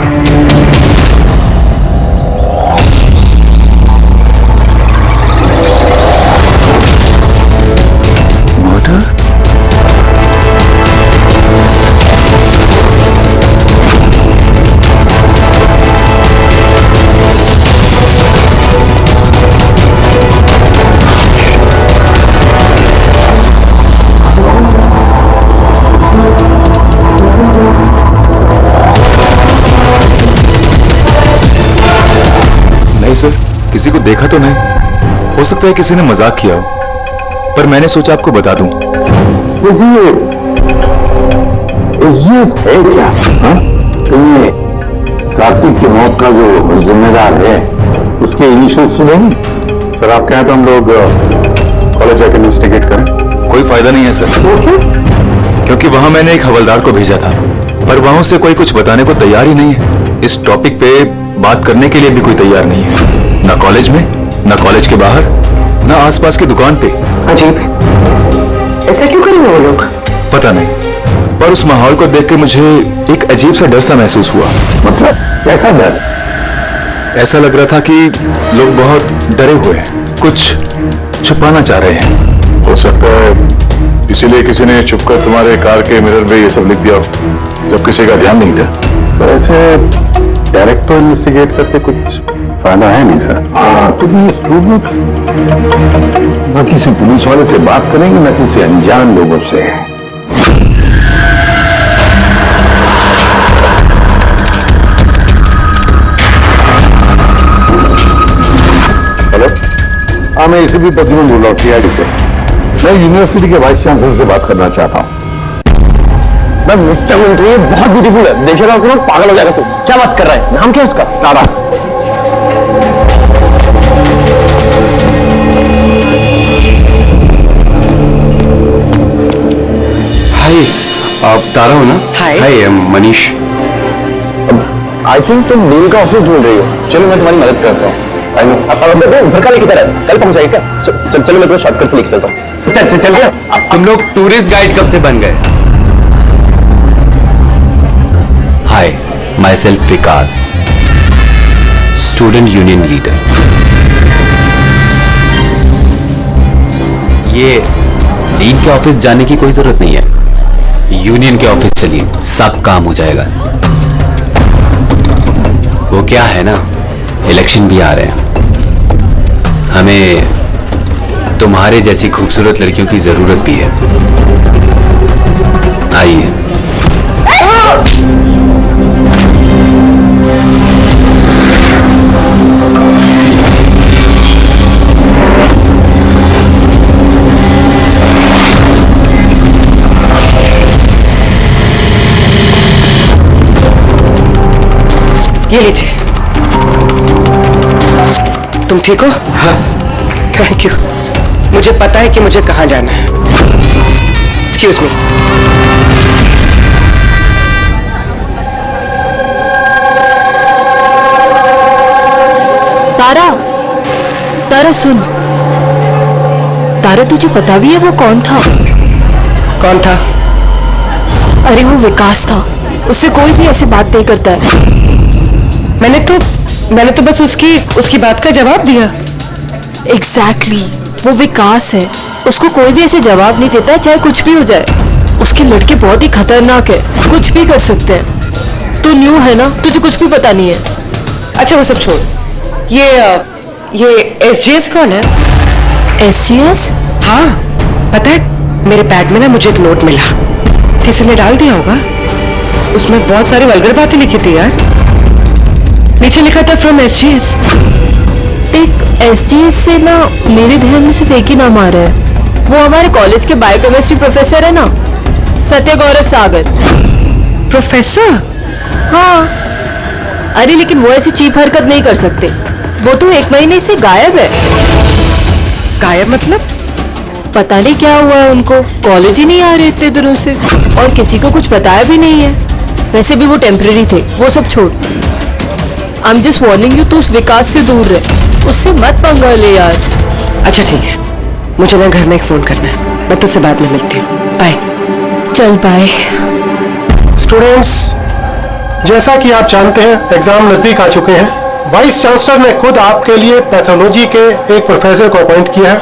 सर, किसी को देखा तो नहीं। हो सकता है किसी ने मजाक किया हो, पर मैंने सोचा आपको बता दूं। ये है क्या? ये कार्तिक की मौत का जो जिम्मेदार है उसके इनिशियल सुने? सर आप कहें तो हम लोग कॉलेज जाकर इन्वेस्टिगेट करें। कोई फायदा नहीं है सर, क्योंकि वहां मैंने एक हवलदार को भेजा था पर वहां से कोई कुछ बताने को तैयार ही नहीं है। इस टॉपिक पे बात करने के लिए भी कोई तैयार नहीं है, ना कॉलेज में, ना कॉलेज के बाहर, ना आसपास की दुकान पे। अजीब, ऐसा क्यों करेंगे वो लोग? पता नहीं, पर उस माहौल को देख के मुझे एक अजीब सा डर सा महसूस हुआ। मतलब कैसा डर? ऐसा लग रहा था कि लोग बहुत डरे हुए हैं, कुछ छुपाना चाह रहे हैं। हो सकता है इसीलिए किसी ने छुपकर तुम्हारे कार के मिरर में ये सब लिख दिया जब किसी का ध्यान नहीं था। सर ऐसे डायरेक्ट तो इन्वेस्टिगेट करके कुछ फायदा है नहीं सर। हाँ, तो ये स्टूडेंट ना किसी पुलिस वाले से बात करेंगे ना किसी अनजान लोगों से। हेलो, हाँ मैं इसी भी प्रतिबंध बोल रहा हूँ सीआईडी से। मैं यूनिवर्सिटी के वाइस चांसलर से बात करना चाहता हूँ। मैम ये बहुत ब्यूटीफुल है, देखेगा करो पागल हो जाएगा। तू क्या बात कर रहा है? नाम क्या है उसका? तारा। हाय, आप तारा हो ना? हाय। हाय, मनीष। आई थिंक तुम नील का ऑफिस ढूंढ रही हो। चलो मैं तुम्हारी मदद करता हूँ। उधर का लेके चला, कल पहुंचाएगी क्या? चलो मैं तुम्हें शॉर्टकट से लेके चलता हूँ। चल गया। तुम लोग टूरिस्ट गाइड कब से बन गए? Hi, myself Vikas, student union leader. ये डीन के ऑफिस जाने की कोई जरूरत नहीं है, यूनियन के ऑफिस चलिए, सब काम हो जाएगा। वो क्या है ना, इलेक्शन भी आ रहे हैं, हमें तुम्हारे जैसी खूबसूरत लड़कियों की जरूरत भी है। आइए। ये लीजिए। तुम ठीक हो? हाँ। Thank you. मुझे पता है कि मुझे कहाँ जाना है। Excuse me. तारा, तारा सुन। तारा तुझे पता भी है वो कौन था? कौन था? अरे वो विकास था, उससे कोई भी ऐसी बात नहीं करता है। मैंने तो बस उसकी बात का जवाब दिया। एग्जैक्टली, वो विकास है, उसको कोई भी ऐसे जवाब नहीं देता है, चाहे कुछ भी हो जाए। उसके लड़के बहुत ही खतरनाक है, कुछ भी कर सकते हैं। तू न्यू है ना, तुझे कुछ भी पता नहीं है। अच्छा वो सब छोड़, ये SGS कौन है? SGS? हाँ, पता है मेरे बैग में ना मुझे एक नोट मिला, किसी ने डाल दिया होगा। उसमें बहुत सारी वल्गर बातें लिखी थी यार। नीचे लिखा था फ्रॉम SGS। देख, SGS से ना मेरे ध्यान में सिर्फ एक ही नाम आ रहा है, वो हमारे कॉलेज के बायोकेमिस्ट्री प्रोफेसर है ना, सत्य गौरव सागर। प्रोफेसर? हाँ। अरे लेकिन वो ऐसी चीप हरकत नहीं कर सकते, वो तो 1 महीने से गायब है। गायब मतलब? पता नहीं क्या हुआ है उनको, कॉलेज ही नहीं आ रहे इतने दिनों से, और किसी को कुछ बताया भी नहीं है। वैसे भी वो टेम्परेरी थे, वो सब छोड़। I am just warning you, तू उस विकास से दूर रहे, उससे मत पंगा ले यार। अच्छा ठीक है, मुझे ना घर में एक फोन करना है, मैं तुझसे बाद में मिलती हूँ। बाय। चल बाय। स्टूडेंट्स, जैसा कि आप जानते हैं एग्जाम नजदीक आ चुके हैं। वाइस चांसलर ने खुद आपके लिए पैथोलॉजी के एक प्रोफेसर को अपॉइंट किया है।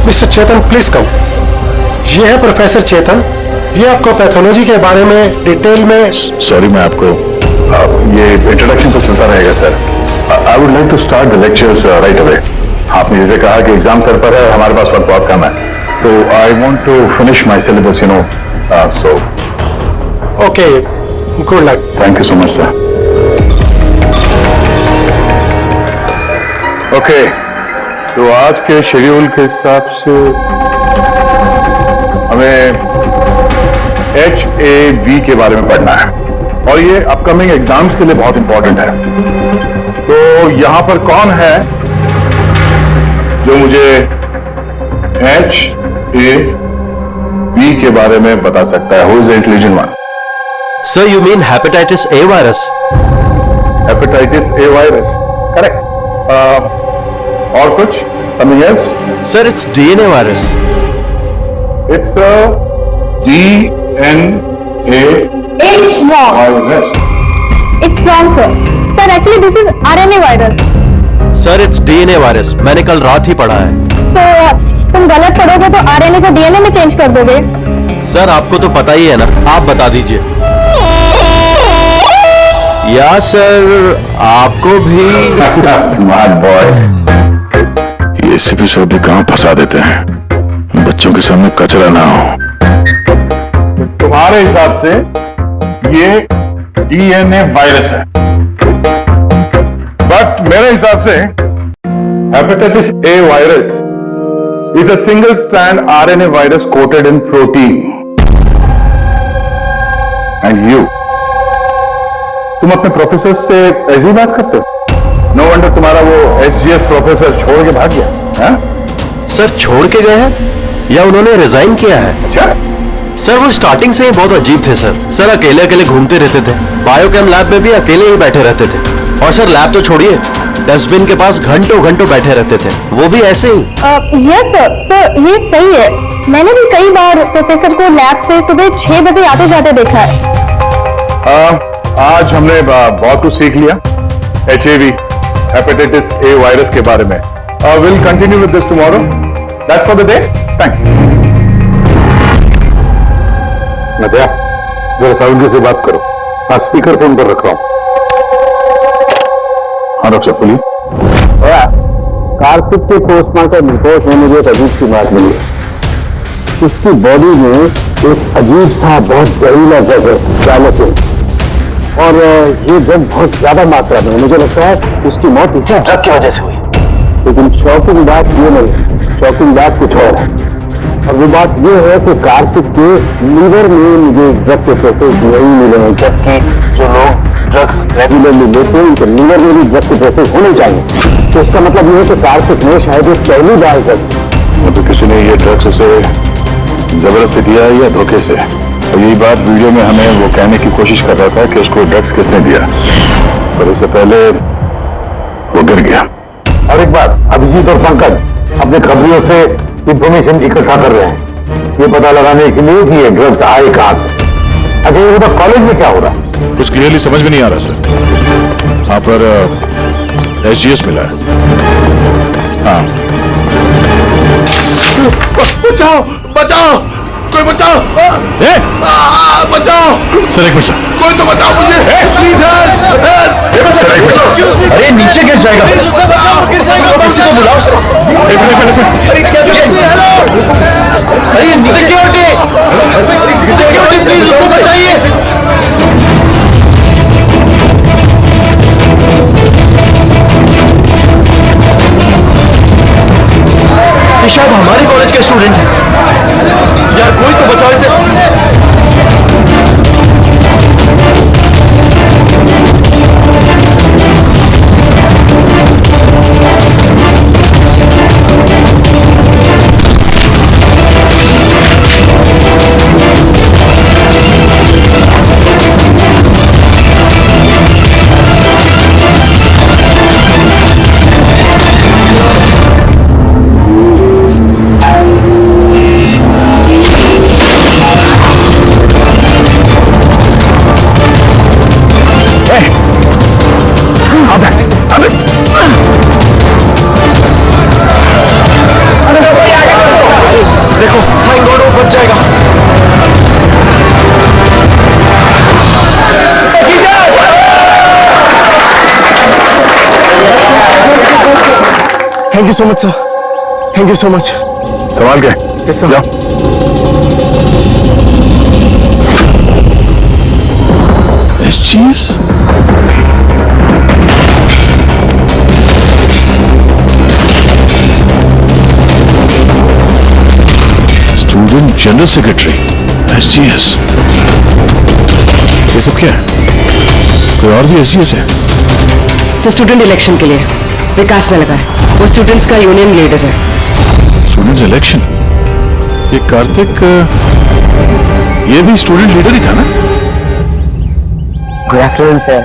Mister Chetan please come. ये है प्रोफेसर चेतन, ये आपको पैथोलॉजी के बारे में डिटेल में। सॉरी, मैं आपको ये इंट्रोडक्शन तो चलता रहेगा sir. I would like to start the lectures right away. आपने जैसे कहा कि एग्जाम सर पर है, हमारे पास वक्त बहुत कम है, तो I want to finish my syllabus, you know, so okay, good luck. Thank you so much sir. Okay, तो आज के शेड्यूल के हिसाब से हमें HAV के बारे में पढ़ना है, और ये अपकमिंग एग्जाम्स के लिए बहुत इंपॉर्टेंट है। तो यहां पर कौन है जो मुझे HAV के बारे में बता सकता है? Who is the intelligent one? Sir, you mean hepatitis A virus? Hepatitis A virus, correct. और कुछ? Something else? Sir, it's DNA virus. It's DNA It's wrong. Virus. It's wrong, sir. Sir, actually this is RNA virus. Sir, it's DNA virus. मैंने कल रात ही पढ़ा है। तो तुम गलत पढ़ोगे तो RNA को DNA में चेंज कर दोगे। सर, आपको तो पता ही है ना, आप बता दीजिए। या सर, आपको भी। Smart boy. ये सिपी भी कहां फंसा देते हैं, बच्चों के सामने कचरा ना हो। तुम्हारे हिसाब से ये DNA वायरस है, बट मेरे हिसाब से hepatitis A virus is a single strand RNA virus coated in protein. And you, तुम अपने प्रोफेसर से ऐसी बात करते हो? नो वंडर तुम्हारा वो SGS प्रोफेसर छोड़ के भाग गया, हाँ? सर, छोड़ के गए हैं या उन्होंने रिजाइन किया है? अच्छा। सर, वो स्टार्टिंग से ही बहुत अजीब थे सर। सर, अकेले अकेले घूमते रहते थे, बायोकेम लैब में भी अकेले ही बैठे रहते थे। और सर, लैब तो छोड़िए, डस्टबिन के पास घंटों घंटों बैठे रहते थे, वो भी ऐसे ही। यस सर, सर ये सही है। मैंने भी कई बार प्रोफेसर को लैब से सुबह 6 बजे आते जाते देखा है। आज हमने बहुत कुछ सीख लिया HIV, हेपेटाइटिस A वायरस के बारे में। Will continue with this tomorrow. That's for the day. Thanks. Nadia, जरा साउंड से बात करो। हाँ, स्पीकर फोन पर रख रहा हूं। हाँ डॉक्टर, बोलिए। कार्तिक के पोस्टमार्टम रिपोर्ट में मुझे एक अजीब सी बात मिली। उसकी बॉडी में एक अजीब सा बहुत जहरीला ड्रग है, कैलोसिन, और ये ड्रग बहुत ज्यादा मात्रा में। मुझे लगता है उसकी मौत इसी ड्रग की वजह से हुई। लेकिन शॉकिंग बात ये नहीं, शॉकिंग बात कुछ और है। और वो बात ये है कि कार्तिक के लीवर में मुझे ड्रग के ट्रेसेस नहीं मिले हैं, जबकि जो लोग ड्रग्स रेगुलरली लेते हैं उनके लीवर में भी ड्रग के ट्रेसेस होने चाहिए। तो इसका मतलब ये है कि कार्तिक ने शायद ये पहली बार ड्रग, तो किसी ने ये ड्रग्स उसे जबरदस्ती दिया या धोखे से। और यही बात वीडियो में हमें वो कहने की कोशिश कर रहा था कि उसको ड्रग्स किसने दिया, पर उससे पहले वो गिर गया। और एक बात, अभिजीत और पंकज अपने खबरियों से इंफॉर्मेशन इकट्ठा कर रहे हैं, ये पता लगाने के लिए कि ये ड्रग्स आए कहां से। अच्छा, ये तो कॉलेज में क्या हो रहा है? कुछ क्लियरली समझ में नहीं आ रहा सर। यहाँ पर SGS मिला है। हाँ। बचाओ, बचाओ, कोई बचाओ। बचाओ सर, एक मिनट। कोई तो बचाओ मुझे, प्लीज हेल्प। अरे नीचे गिर जाएगा, किसी को बुलाओ सर। अरे सिक्योरिटी, सिक्योरिटी प्लीज उसको बचाइए। ये शायद हमारे कॉलेज के स्टूडेंट हैं यार, कोई तो बचाओ इसे। देखो, थैंक गॉड वो बच जाएगा। Thank you so much sir, thank you so much. संभाल के जाओ। SGS? Student general secretary SGS। ये सब क्या है? कोई और भी SGS है? सर, स्टूडेंट इलेक्शन के लिए विकास ने लगाया। वो स्टूडेंट्स का यूनियन लीडर है। Student election? ये कार्तिक ये भी स्टूडेंट लीडर ही था ना? Good afternoon sir.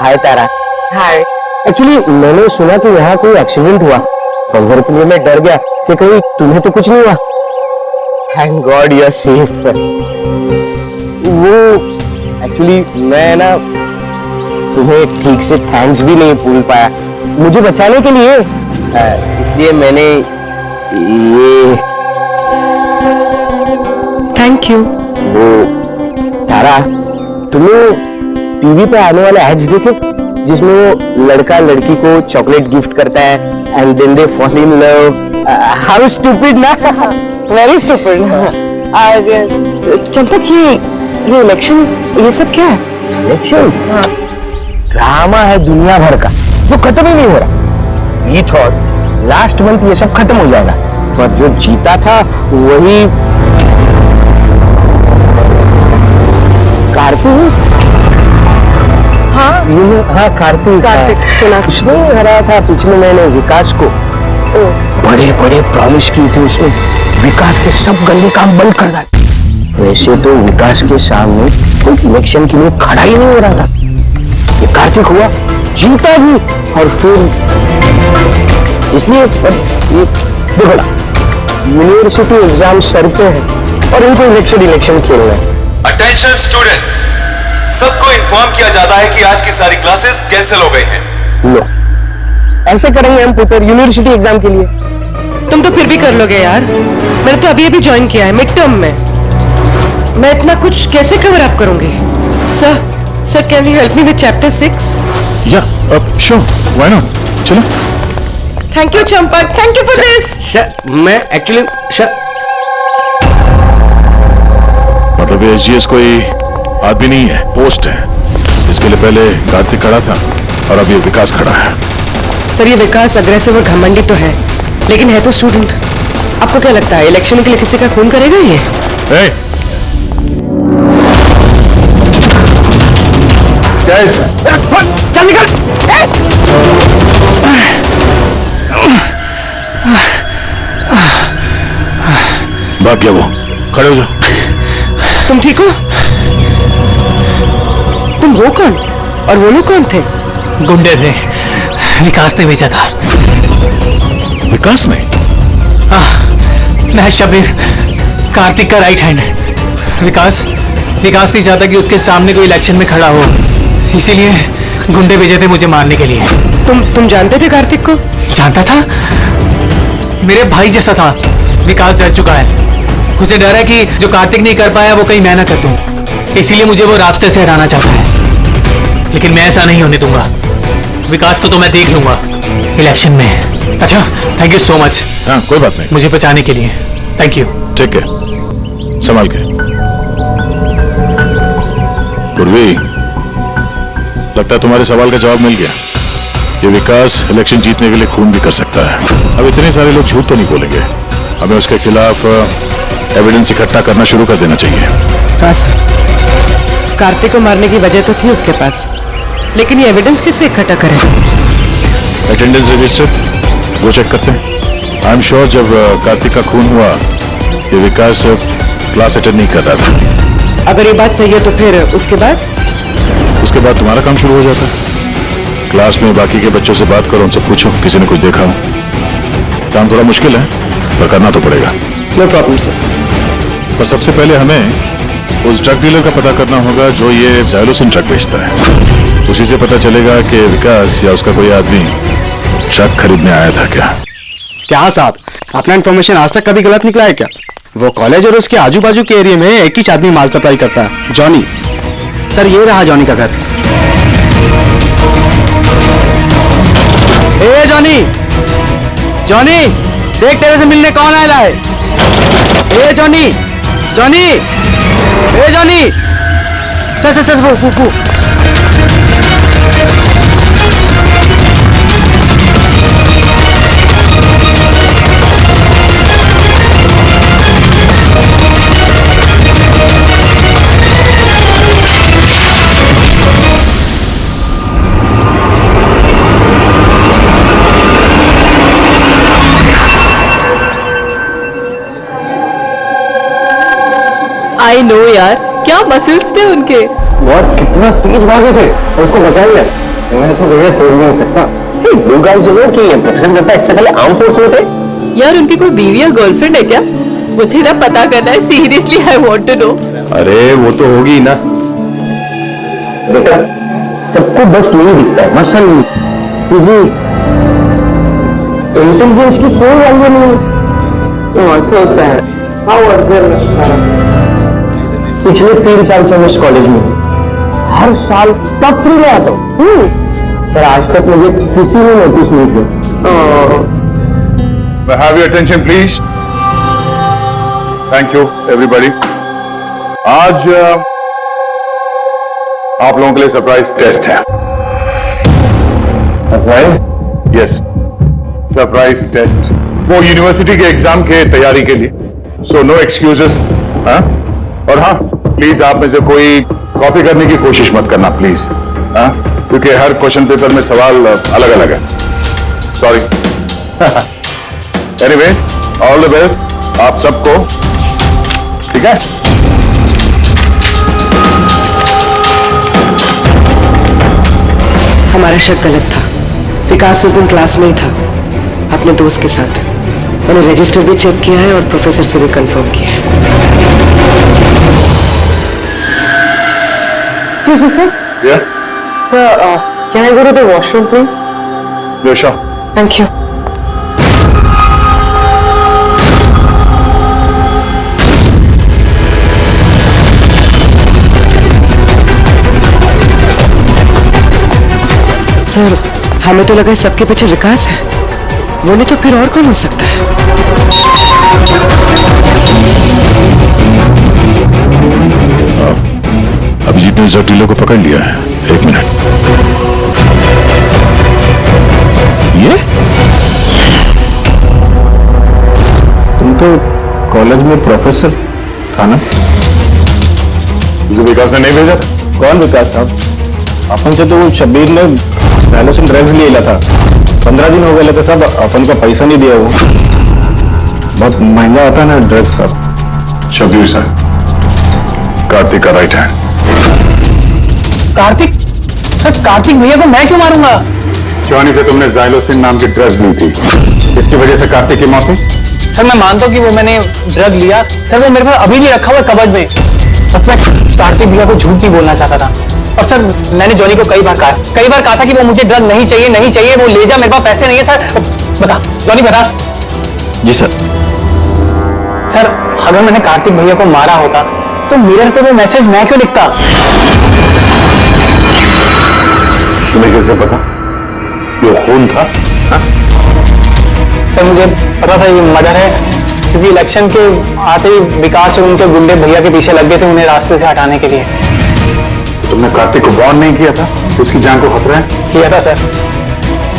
Hi Tara. Hi. Actually मैंने सुना कि यहाँ कोई एक्सीडेंट हुआ, और के लिए मैं डर गया कि कहीं तुम्हें तो कुछ नहीं हुआ। Thank God you are safe. वो एक्चुअली मैं ना तुम्हें ठीक से थैंक्स भी नहीं बोल पाया मुझे बचाने के लिए, इसलिए मैंने ये। Thank you. वो तारा, तुमने टीवी पे आने वाले एड्स देखे जिसमें वो लड़का लड़की को चॉकलेट गिफ्ट करता है and then they fall in love? How stupid ना, वेरी स्टूपिड। चंपक, ये इलेक्शन, ये सब क्या है? इलेक्शन ड्रामा है दुनिया भर का जो खत्म ही नहीं हो रहा। वी थॉट लास्ट मंथ ये सब खत्म हो जाएगा, पर जो जीता था वही कार्तिक। हाँ कार्तिक सुना। उसने हराया था पिछले महीने विकास को। बड़े बड़े प्रॉमिस किए थे उसने, विकास के सब गंदे काम बंद कर दिए। वैसे तो विकास के सामने कोई इलेक्शन के लिए खड़ा ही नहीं हो रहा था। ये कार्तिक हुआ, जीता भी, और फिर इसलिए ये देखो ना, यूनिवर्सिटी एग्जाम सर पे है और इनको इलेक्शन खेलना है। अटेंशन स्टूडेंट्स, सबको इन्फॉर्म किया जाता है कि आज की सारी क्लासेस कैंसिल हो गई हैं। लो, ऐसे करेंगे हम प्रिपेयर यूनिवर्सिटी एग्जाम के लिए। तुम तो फिर भी कर लोगे यार, मैंने तो अभी अभी ज्वाइन किया है मिड टर्म में। मैं इतना कुछ कैसे कवर अप करूंगी? Sir can you help me with chapter 6? या श्योर, व्हाई नॉट, चलो। Thank you Champak, thank you for this. मैं एक्चुअली मतलब ये एसजीएस कोई आदमी नहीं है, पोस्ट है। इसके लिए पहले कार्तिक खड़ा था और अब ये विकास खड़ा है। सर ये विकास अग्रेसिव और घमंडी तो है, लेकिन है तो स्टूडेंट। आपको क्या लगता है इलेक्शन के लिए किसी का खून करेगा ये? hey! चल निकल। भाग गया वो, खड़े हो जाओ। तुम ठीक हो? तुम हो कौन और वो लोग कौन थे? गुंडे थे, विकास ने भेजा था। विकास ने? मैं शबीर, कार्तिक का राइट हैंड है। विकास नहीं चाहता कि उसके सामने कोई इलेक्शन में खड़ा हो, इसीलिए गुंडे भेजे थे मुझे मारने के लिए। तुम जानते थे कार्तिक को? जानता था, मेरे भाई जैसा था। विकास डर चुका है, उसे डर है कि जो कार्तिक नहीं कर पाया वो कहीं मैं ना कर दूं, इसीलिए मुझे वो रास्ते से हटाना चाहता है। लेकिन मैं ऐसा नहीं होने दूंगा। विकास को तो मैं देख लूंगा इलेक्शन में। अच्छा, थैंक यू सो मच। हाँ, कोई बात नहीं, मुझे बचाने के लिए थैंक यू। ठीक है, संभाल के। पूर्वी, लगता है तुम्हारे सवाल का जवाब मिल गया। ये विकास इलेक्शन जीतने के लिए खून भी कर सकता है। अब इतने सारे लोग झूठ तो नहीं बोलेंगे, हमें उसके खिलाफ एविडेंस इकट्ठा करना शुरू कर देना चाहिए। हाँ सर, कार्तिक को मारने की वजह तो थी उसके पास, लेकिन ये एविडेंस कैसे इकट्ठा करें? अटेंडेंस रजिस्टर वो चेक करते हैं। आई एम श्योर जब कार्तिक का खून हुआ ये विकास क्लास अटेंड नहीं कर रहा था। अगर ये बात सही है तो फिर उसके बाद तुम्हारा काम शुरू हो जाता है। क्लास में बाकी के बच्चों से बात करो, उनसे पूछो किसी ने कुछ देखा हो। काम थोड़ा मुश्किल है पर करना तो पड़ेगा। No problem sir. पर सबसे पहले हमें उस ड्रग डीलर का पता करना होगा जो ये ज़ाइलोसिन ड्रग बेचता है। उसी से पता चलेगा कि विकास या उसका कोई आदमी ड्रग खरीदने आया था क्या साहब, अपना इन्फॉर्मेशन आज तक कभी गलत निकला है क्या? वो कॉलेज और उसके आजू बाजू के एरिया में एक ही आदमी माल सप्लाई करता है, जॉनी। सर ये रहा जॉनी का घर। ए जॉनी, जॉनी देख तेरे से मिलने कौन आया है? ए जॉनी, जॉनी, ए जॉनी। सर वो आई नो यार, क्या मसल्स थे उनके। बहुत कितना तेज भागे थे और उसको बचा लिया। मैं तो भैया सोच नहीं सकता। यू गाइस नो कि प्रोफेसर दत्ता इससे पहले आर्म फोर्स में थे। यार उनकी कोई बीवी या गर्लफ्रेंड है क्या? मुझे ना पता करना है, seriously I want to know. अरे वो तो होगी ना। बेटा सबको बस यही दिखता है, मसल किसी इंटेलिजेंस की कोई वैल्यू नहीं। So sad. पिछले 3 साल से मैं इस कॉलेज में हूँ, हर साल टॉप 3 में आता हूँ, पर आज तक मुझे किसी ने नोटिस नहीं किया। Have your attention, please. Thank you, everybody. आज आप लोगों के लिए सरप्राइज टेस्ट है। सरप्राइज? Yes, surprise test. वो यूनिवर्सिटी के एग्जाम के तैयारी के लिए। So no excuses. हाँ, और हाँ, प्लीज आप में से कोई कॉपी करने की कोशिश मत करना, प्लीज। हाँ, क्योंकि हर क्वेश्चन पेपर में सवाल अलग अलग है। Sorry. Anyways, all the best आप सबको। ठीक है? हमारा शक गलत था। विकास उस दिन क्लास में ही था अपने दोस्त के साथ। मैंने रजिस्टर भी चेक किया है और प्रोफेसर से भी कंफर्म किया है। Excuse me, sir. Yeah. Sir, can I go to the washroom, please? Yeah, sure. Thank you. Sir, हमें तो लगा सबके पीछे विकास है, वो नहीं तो फिर और कौन हो सकता है? अभिजीत ने जटीलों को पकड़ लिया है। 1 मिनट। ये तुम तो कॉलेज में प्रोफेसर था ना? मुझे विकास ने नहीं भेजा था। कौन विकास साहब? अपन से तो वो शब्बीर ने डायलोसिन ड्रग्स ले लिया था। 15 दिन हो गए थे सब, अपन का पैसा नहीं दिया। वो बहुत महंगा आता है ना ड्रग्स साहब। शब्बीर सर, कार्तिक का right hand. Kartik? Sir Kartik भैया को मैं क्यों मारूंगा? जॉनी से तुमने जाइलोसिन नाम की ड्रग्स ली थी, इसकी वजह से कार्तिक की मौत हुई। सर मैं मानता हूँ कि वो मैंने ड्रग लिया, सर वो मेरे पास अभी भी रखा हुआ कबर्ड में। बस मैं कार्तिक भैया को झूठ नहीं बोलना चाहता था। और सर मैंने जॉनी को कई बार कहा था कि वो मुझे ड्रग नहीं चाहिए, वो ले जा, मेरे पास पैसे नहीं है। सर बता जॉनी, बता। जी सर। सर अगर मैंने कार्तिक भैया को मारा होता तो मिरर पे वो मैसेज मैं क्यों लिखता? तुम्हें कैसे पता ये खून था? हा? सर मुझे पता था ये मर्डर है, क्योंकि इलेक्शन के आते ही विकास और उनके गुंडे भैया के पीछे लग गए थे उन्हें रास्ते से हटाने के लिए। तुमने कार्तिक को वार्न नहीं किया था कि उसकी जान को खतरा है? किया था सर,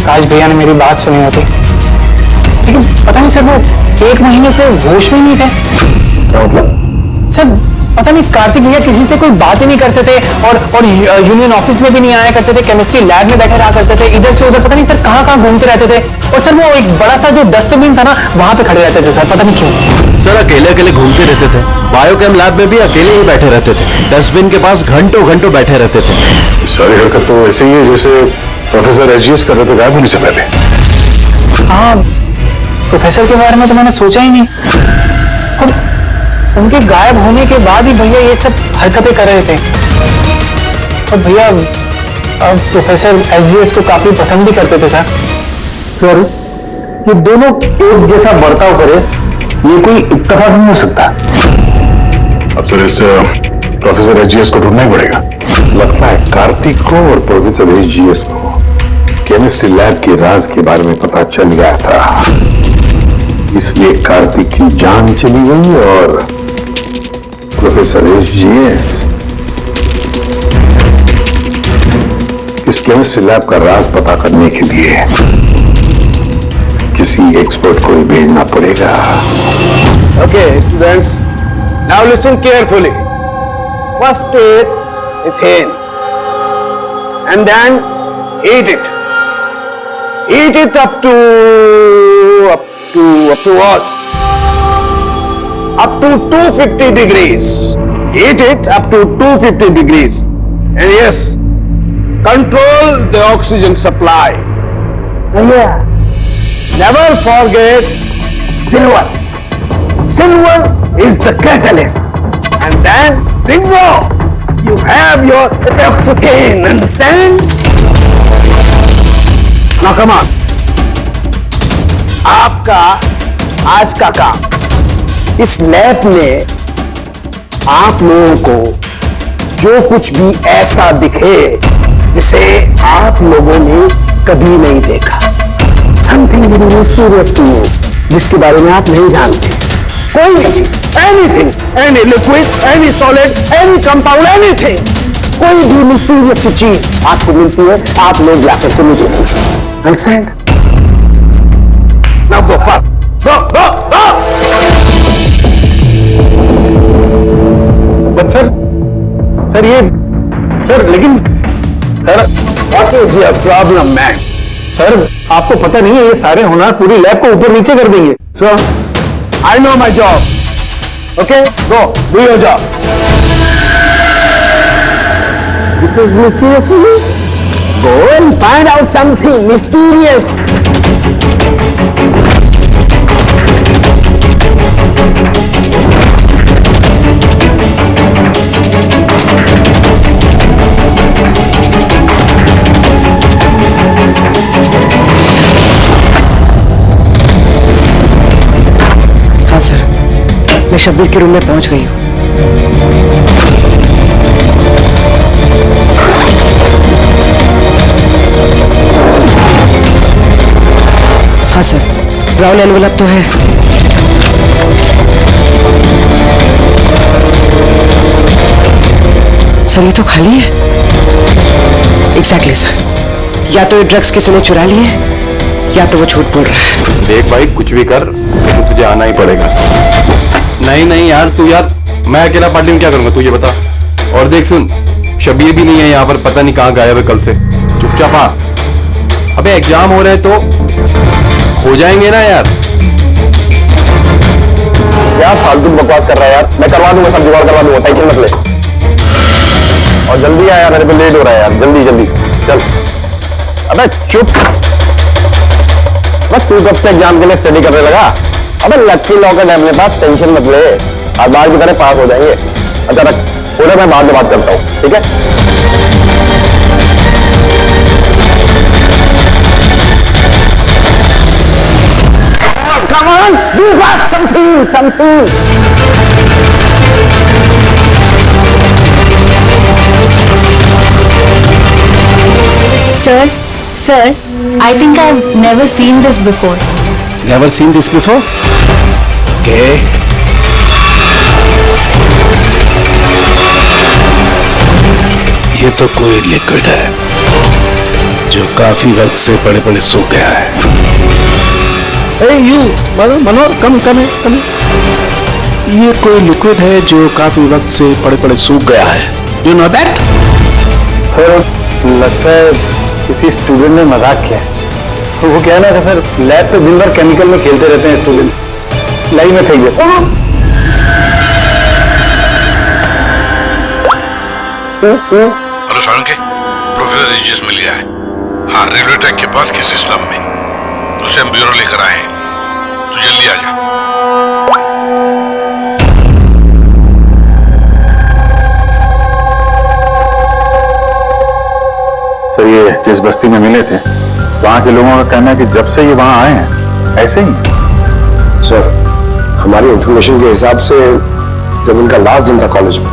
काश भैया ने मेरी बात सुनी होती, लेकिन पता नहीं सर वो 1 महीने से होश में नहीं थे। क्या मतलब? सर पता नहीं कार्तिक भैया किसी से कोई बात ही नहीं करते थे और यूनियन ऑफिस में भी नहीं आया करते थे, केमिस्ट्री लैब में बैठे रहा करते थे, इधर से उधर पता नहीं सर कहाँ घूमते रहते थे। और सर वो एक बड़ा सा जो डस्टबिन था ना वहां पे खड़े रहते थे सर, पता नहीं क्यों। सर अकेले अकेले घूमते रहते थे, बायोकेम लैब में भी अकेले ही बैठे रहते थे, डस्टबिन के पास घंटों घंटों बैठे रहते थे। सारी हरकत तो ऐसे ही है जैसे प्रोफेसर एसजीएस कर रहे थे गायब होने से पहले। हाँ, प्रोफेसर के बारे में तो मैंने सोचा ही नहीं। और उनके गायब होने के बाद ही भैया ये सब हरकतें कर रहे थे। और भैया प्रोफेसर एसजीएस को काफी पसंद भी करते थे सर। सर ये दोनों एक जैसा बर्ताव करे ये कोई इत्तेफाक नहीं हो सकता। अब सर इस प्रोफेसर एसजीएस को ढूंढना ही पड़ेगा। लगता है कार्तिक को और प्रोफेसर एसजीएस को केमिस्ट्री लैब के राज के बारे में पता चल गया था, इसलिए कार्तिक की जान चली गई और प्रोफेसर एसजीएस इस केमिस्ट्री लैब का राज पता करने के लिए किसी एक्सपर्ट को ही भेजना पड़ेगा। Okay, students, now listen carefully. First take ethane and then heat it. Heat it up to what? Up to 250 degrees. Heat it up to 250 degrees. And yes, control the oxygen supply. And yeah, never forget silver. Silver is the catalyst. And then, bingo! You have your epoxygen, understand? Now come on. आपका आज का काम इस lab में आप लोगों को जो कुछ भी ऐसा दिखे जिसे आप लोगों ने कभी नहीं देखा, something very mysterious to you, जिसके बारे में आप नहीं जानते, कोई भी चीज, anything, any liquid, any solid, any compound, anything, कोई भी मिस्टीरियस चीज आपको मिलती है, आप लोग जाकर के मुझे दीजिए। Understand? Now go fast, go go go. But sir ये सर लेकिन sir what is your problem man? Sir आपको पता नहीं है ये सारे होनहार पूरी लैब को ऊपर नीचे कर देंगे। Sir I know my job. Okay, go do your job. This is mysterious for you. Go and find out something mysterious. हाँ सर, मैं शब्बीर के रूम में पहुंच गई हूँ। हाँ सर, ब्राउन एनवेलप तो है। सर ये तो खाली है। एग्जैक्टली सर, या तो ये ड्रग्स किसी ने चुरा लिए या तो वो झूठ बोल रहा है। देख भाई, कुछ भी कर लेकिन तुझे आना ही पड़ेगा। नहीं यार, तू यार, मैं अकेला पार्टी में क्या करूंगा तू ये बता। और देख सुन, शबीर भी नहीं है यहाँ पर, पता नहीं कहाँ गायब है कल से। चुपचाप आ। अबे एग्जाम हो रहे तो हो जाएंगे ना यार। यार फालतू बकवास कर रहा है यार, मैं करवा दूंगा, सब जुगाड़ करवा दूंगा, टेंशन मत ले। और जल्दी आ यार, मेरे को लेट हो रहा है यार, जल्दी जल्दी चल। अबे चुप, बस तू कब से एग्जाम के लिए स्टडी करने लगा? अबे लक्की लॉकेट है अपने पास, टेंशन मत ले, आज बाहर की तरह पास हो जाएंगे। अच्छा रख, थोड़ा मैं बाद में बात करता हूँ, ठीक है? Come on, do something. Sir, I think I've never seen this before. Never seen this before? Okay. ये तो कोई लिक्विड है जो काफी वक्त से पड़े पड़े सूख गया है। Hey you, Manohar, come. ये कोई लिक्विड है जो काफी वक्त से पड़े पड़े सूख गया है। You know that? लगता है किसी स्टूडेंट ने मजाक किया है। तो वो क्या है ना सर, लैब पे दिन भर केमिकल में खेलते रहते हैं स्टूडेंट, लाइन में फेंक देते हैं। हेलो सारंगे, प्रोफेसर रिजियस मिल गया है। हाँ, रेलवे ट्रैक के पास किसी स्लम में, उसे हम ब्यूरो लेकर आए हैं, तो जल्दी आ जा। सर ये जिस बस्ती में मिले थे, वहां के लोगों का कहना है कि जब से ये वहां आए हैं ऐसे ही। सर, हमारी इंफॉर्मेशन के हिसाब से जब उनका लास्ट दिन था कॉलेज में,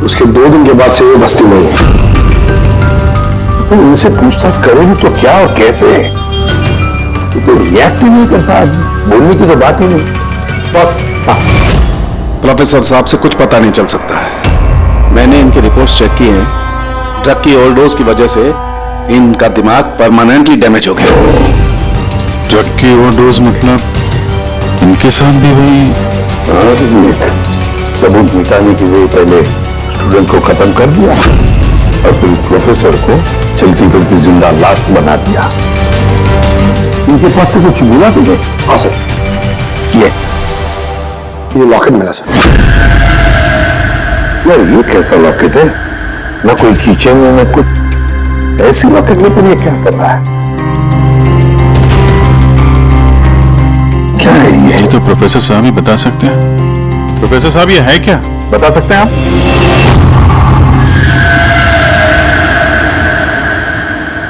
उसके 2 दिन के बाद से ये बस्ती नहीं है। तो इनसे पूछताछ करेंगे तो क्या और कैसे? तो रिएक्ट ही नहीं करता, बोलने की तो बात ही नहीं। बस प्रोफेसर साहब से कुछ पता नहीं चल सकता है। मैंने इनकी रिपोर्ट्स चेक की हैं। ड्रग की ओवरडोज की वजह से इनका दिमाग परमानेंटली डैमेज हो गया। ड्रग की ओवरडोज मतलब इनके साथ भी वही? सबूत मिटाने की वजह पहले स्टूडेंट को खत्म कर दिया और फिर प्रोफेसर को चलती फिरती जिंदा लाश बना दिया। इनके पास से कुछ मिला तुझे? हाँ सर, ये लॉकेट मिला सर। यार ये कैसा लॉकेट है? न कोई किचन में, न कुछ। ऐसी लॉकेट लेकर ये क्या कर रहा है? क्या है ये तो प्रोफेसर साहब ही बता सकते हैं। प्रोफेसर साहब ये है क्या, बता सकते हैं आप?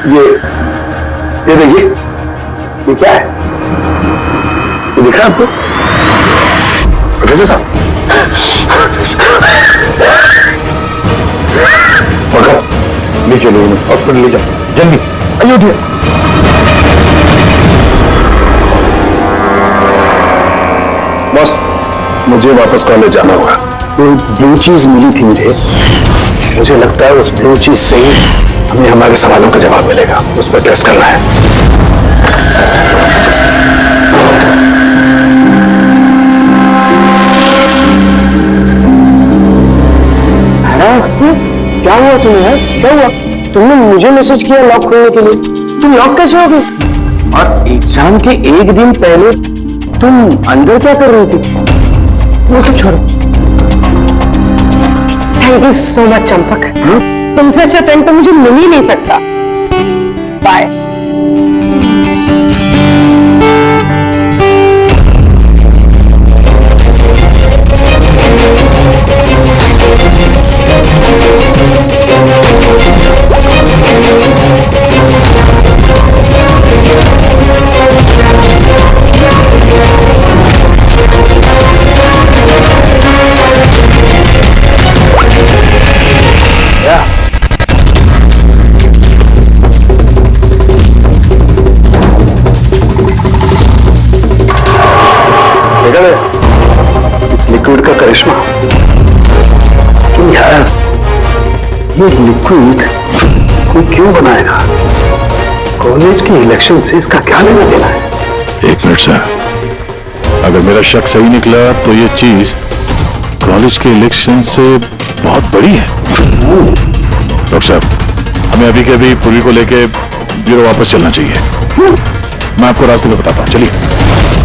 ये देखिए, ये क्या है? ये दिख रहा है आपको? प्रोफेसर साहब, ले चलो इन्हें हॉस्पिटल, ले जाओ जल्दी। आइए उठिए। बॉस, मुझे वापस कॉलेज जाना होगा। कोई ब्लू चीज मिली थी मुझे लगता है उस ब्लू चीज से ही हमें हमारे सवालों का जवाब मिलेगा। उस पर टेस्ट करना है। क्या हुआ तुम्हें यार? क्या हुआ? तुमने मुझे मैसेज किया लॉक खोलने के लिए, तुम लॉक कैसे हो गए? और एग्जाम के एक दिन पहले तुम अंदर क्या कर रही थी? वो सब छोड़ो। Thank you so much Champak. तुमसे अच्छा फ्रेंड तो मुझे मिल ही नहीं सकता। बाय। इस लिक्विड का करिश्मा। तुम यार, ये लिक्विड कोई क्यों बनाएगा? कॉलेज के इलेक्शन से इसका क्या लेना देना है? एक मिनट सर, अगर मेरा शक सही निकला तो ये चीज कॉलेज के इलेक्शन से बहुत बड़ी है। डॉक्टर साहब, हमें अभी के अभी पूरी को लेके ब्यूरो वापस चलना चाहिए। मैं आपको रास्ते में बताता हूँ, चलिए।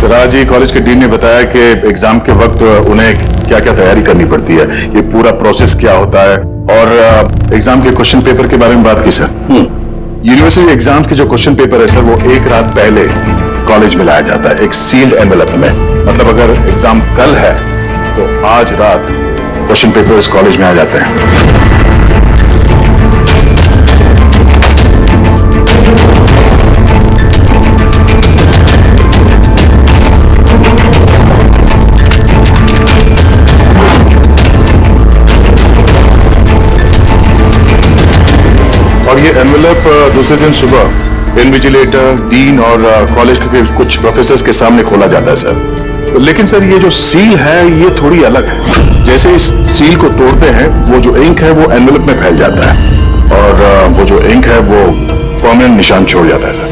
तो राज जी, कॉलेज के डीन ने बताया कि एग्जाम के वक्त उन्हें क्या क्या तैयारी करनी पड़ती है, ये पूरा प्रोसेस क्या होता है, और एग्जाम के क्वेश्चन पेपर के बारे में बात की सर। यूनिवर्सिटी एग्जाम्स के जो क्वेश्चन पेपर है सर, वो एक रात पहले कॉलेज में लाया जाता है एक सील्ड एनवेलप में। मतलब अगर एग्जाम कल है तो आज रात क्वेश्चन पेपर इस कॉलेज में आ जाते हैं। और ये एनवेलप दूसरे दिन सुबह इन्विजिलेटर, डीन और कॉलेज के कुछ प्रोफेसर्स के सामने खोला जाता है सर। लेकिन सर, ये जो सील है ये थोड़ी अलग है। जैसे इस सील को तोड़ते हैं, वो जो इंक है वो एनवेलप में फैल जाता है, और वो जो इंक है वो परमानेंट निशान छोड़ जाता है सर।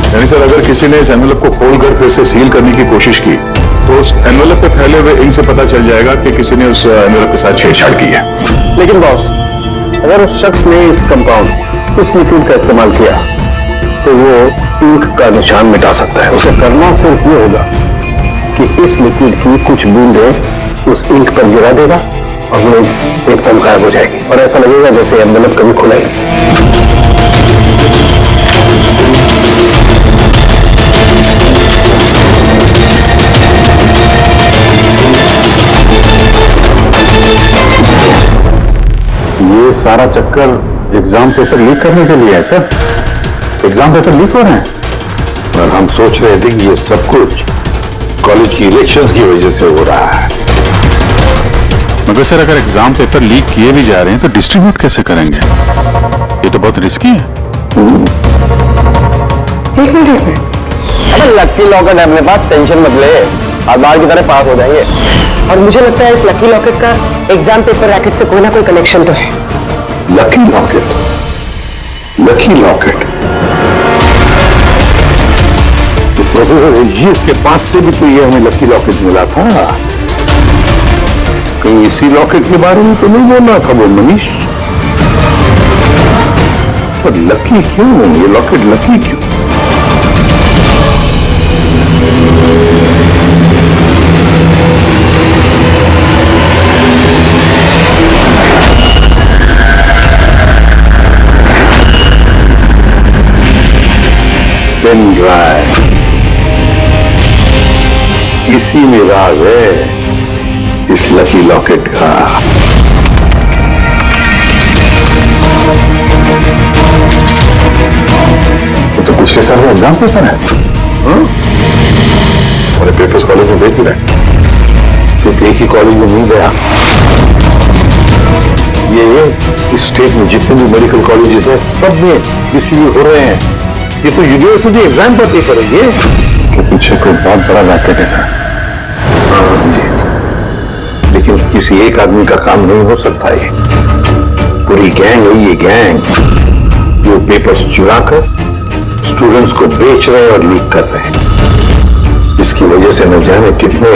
यानी सर, अगर किसी ने इस एनवेलप को खोलकर फिर से सील करने की कोशिश की तो उस एनवेलप पे फैले हुए इंक से पता चल जाएगा कि किसी ने उस एनवेलप के साथ छेड़छाड़ की है। लेकिन बॉस, अगर उस शख्स ने इस कंपाउंड, इस लिक्विड का इस्तेमाल किया तो वो इंक का निशान मिटा सकता है। उसे करना सिर्फ ये होगा कि इस लिक्विड की कुछ बूंदें उस इंक पर गिरा देगा और वो एकदम गायब हो जाएगी, और ऐसा लगेगा जैसे एनवेलप कभी खुला ही। ये सारा चक्कर एग्जाम पेपर लीक करने के लिए है सर। एग्जाम पेपर लीक हो रहे हैं और हम सोच रहे थे कि ये सब कुछ कॉलेज की इलेक्शंस की वजह से हो रहा है। मगर सर, अगर एग्जाम पेपर लीक किए भी जा रहे हैं तो डिस्ट्रीब्यूट कैसे करेंगे? ये तो बहुत रिस्की है। एक मिनट, अरे लकी लॉकेट है अपने पास, टेंशन मत ले, हर बार की तरह पास हो जाएंगे। और मुझे लगता है इस लकी लॉकेट का एग्जाम पेपर रैकेट से कोई ना कोई कनेक्शन तो है। लकी लॉकेट, लकी लॉकेट, तो प्रोफेसर एजीएस के पास से भी तो ये हमें लकी लॉकेट मिला था। कहीं इसी लॉकेट के बारे में तो नहीं बोल रहा था वो मनीष? पर लकी क्यों? ये लॉकेट लकी क्यों? पेन ड्राइव, इसी में राज है इस लकी लॉकेट का। तो पिछले साल में एग्जाम पेपर है, और पेपर्स कॉलेज में भेज भी रहे। सिर्फ एक ही कॉलेज में नहीं गया, ये स्टेट में जितने भी मेडिकल कॉलेजेस हैं सब में डिस्ट्रीब्यूट हो रहे हैं। ये तो यूनिवर्सिटी एग्जाम पर पेपर है ये। के पीछे कोई बहुत बड़ा रैकेट है सर। लेकिन किसी एक आदमी का काम नहीं हो सकता है, पूरी गैंग है ये गैंग, जो पेपर्स चुरा कर स्टूडेंट्स को बेच रहे हैं और लीक कर रहे हैं। इसकी वजह से न जाने कितने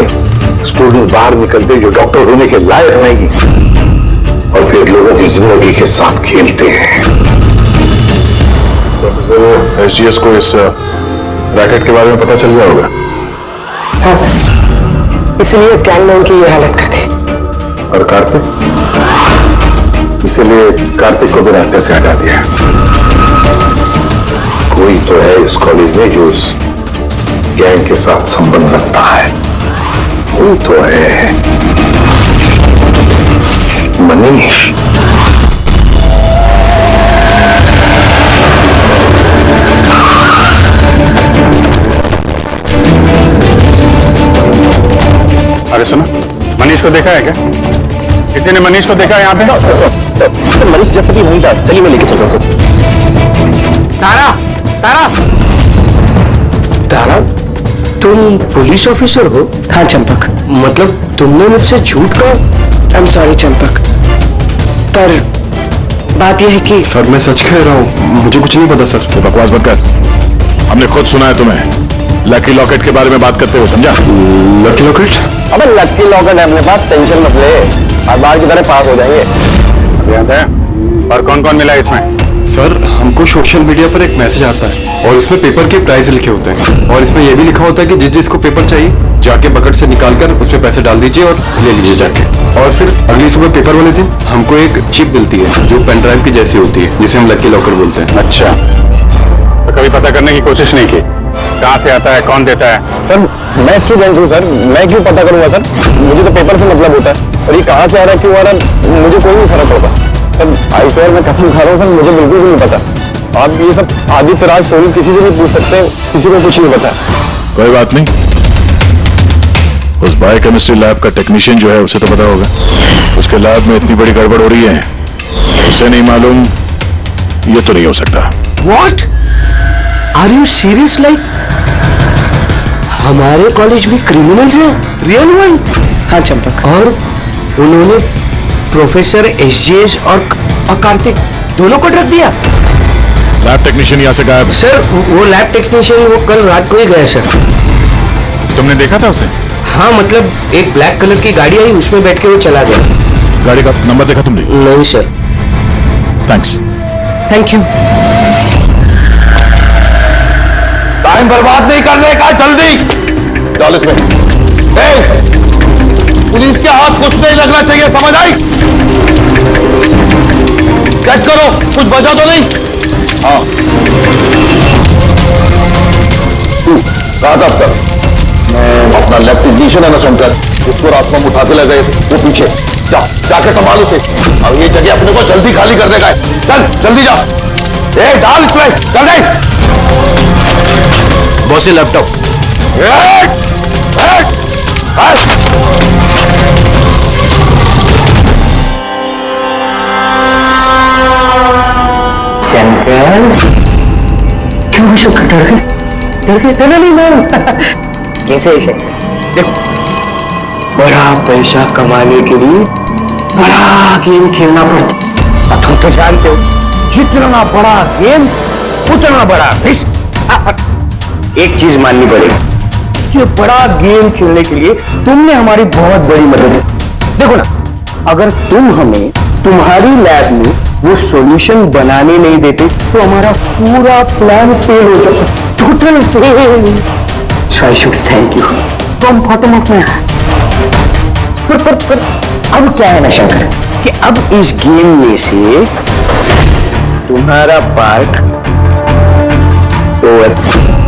स्टूडेंट बाहर निकलते जो डॉक्टर होने के लायक नहीं, और फिर लोगों की जिंदगी के साथ खेलते हैं। प्रोफेसर, एसजीएस को इस रैकेट के बारे में पता चल गया होगा? हाँ सर, इसलिए इस गैंग ने उनकी ये हालत कर दी। और कार्तिक? इसीलिए कार्तिक को भी रास्ते से हटा दिया। कोई तो है इस कॉलेज में जो इस गैंग के साथ संबंध रखता है, कोई तो है। मनीष। अरे सुनो, मनीष को देखा है क्या? किसी ने मनीष को देखा है यहाँ पे? सर, मनीष जैसा भी वहीं था। चलिए मैं लेके चल रहा हूँ सर। तारा, तारा, तारा, तुम पुलिस ऑफिसर हो? हाँ चंपक। मतलब तुमने मुझसे झूठ कहा? आई एम सॉरी चंपक, पर बात यह है कि सर मैं सच कह रहा हूँ, मुझे कुछ नहीं पता सर। तो बकवास मत कर, हमने खुद सुना है तुम्हें लकी लॉकेट के बारे में बात करते हुए, समझा? Lucky locket? अबे लकी लॉकेट है अपने पास, टेंशन मत ले, हर बार की तरह पास हो जाएंगे। याद है? और कौन कौन मिला इसमें? सर हमको सोशल मीडिया पर एक मैसेज आता है और इसमें पेपर के प्राइस लिखे होते हैं, और इसमें यह भी लिखा होता है कि जिस जिसको पेपर चाहिए जाके बकेट से निकालकर उसमें पैसे डाल दीजिए और ले लीजिए जाके। और फिर अगली सुबह पेपर वाले दिन हमको एक चिप मिलती है जो पेन ड्राइव की जैसी होती है, जिसे हम लकी लॉकर बोलते हैं। अच्छा, तो कभी पता करने की कोशिश नहीं की कहाँ से आता है, कौन देता है? सर मैं स्टूडेंट हूँ सर, मैं क्यों पता करूंगा सर? मुझे तो पेपर से मतलब होता है, और ये कहाँ से आ रहा है, क्यों आ रहा है, मुझे कोई नहीं फर्क पड़ता सर। आई सर मैं कसम खा रहा हूँ सर, मुझे बिल्कुल भी नहीं पता। आप ये सब आदित्य राज स्टोरी किसी से भी पूछ सकते हैं, किसी को कुछ नहीं पता। कोई बात नहीं, उस बायोकेमिस्ट्री लैब का टेक्नीशियन जो है उसे तो पता होगा। उसके लैब में इतनी बड़ी गड़बड़ हो रही है, उसे नहीं मालूम, ये तो नहीं हो सकता। What? Are you serious? Like हमारे कॉलेज में क्रिमिनल्स हैं, रियल वन? हाँ चंपक। और उन्होंने प्रोफेसर एसजीएस और कार्तिक दोनों को रख दिया। लैब टेक्नीशियन यहाँ से गायब? सर वो लैब टेक्नीशियन वो कल रात को ही गया सर। तुमने देखा था उसे? हाँ मतलब एक ब्लैक कलर की गाड़ी आई, उसमें बैठ के वो चला गया। गाड़ी का नंबर देखा तुमने? नहीं sir. Thanks. Thank you. Time बर्बाद नहीं करने का, जल्दी डाल इसमें। पुलिस के हाथ कुछ नहीं लगना चाहिए, समझ आई? चेक करो कुछ बचा तो नहीं। हाँ कहा था अब तक? मैं अपना लैब टेक्नीशियन है ना शंकर, उसको रास्ता में उठाते ले गए, वो पीछे जाके संभाल उसे। अब ये जगह अपने को जल्दी खाली करने का है, चल जल्दी जा। डाल इसमें, चल नहीं। बॉस ये लैपटॉप। शंकर क्यों शंकर डर गए? डर नहीं मैं कैसे देखो, बड़ा पैसा कमाने के लिए बड़ा गेम खेलना पड़ता। तुम तो जानते हो जितना बड़ा गेम उतना बड़ा रिस्क। एक चीज माननी पड़ेगी, ये बड़ा गेम खेलने के लिए तुमने हमारी बहुत बड़ी मदद की। देखो ना अगर तुम हमें तुम्हारी लैब में वो सॉल्यूशन बनाने नहीं देते तो हमारा पूरा प्लान फेल हो जाता, total fail. So I should thank you from bottom of my heart. पर अब क्या है ना शंकर कि अब इस गेम में से तुम्हारा पार्ट ओवर।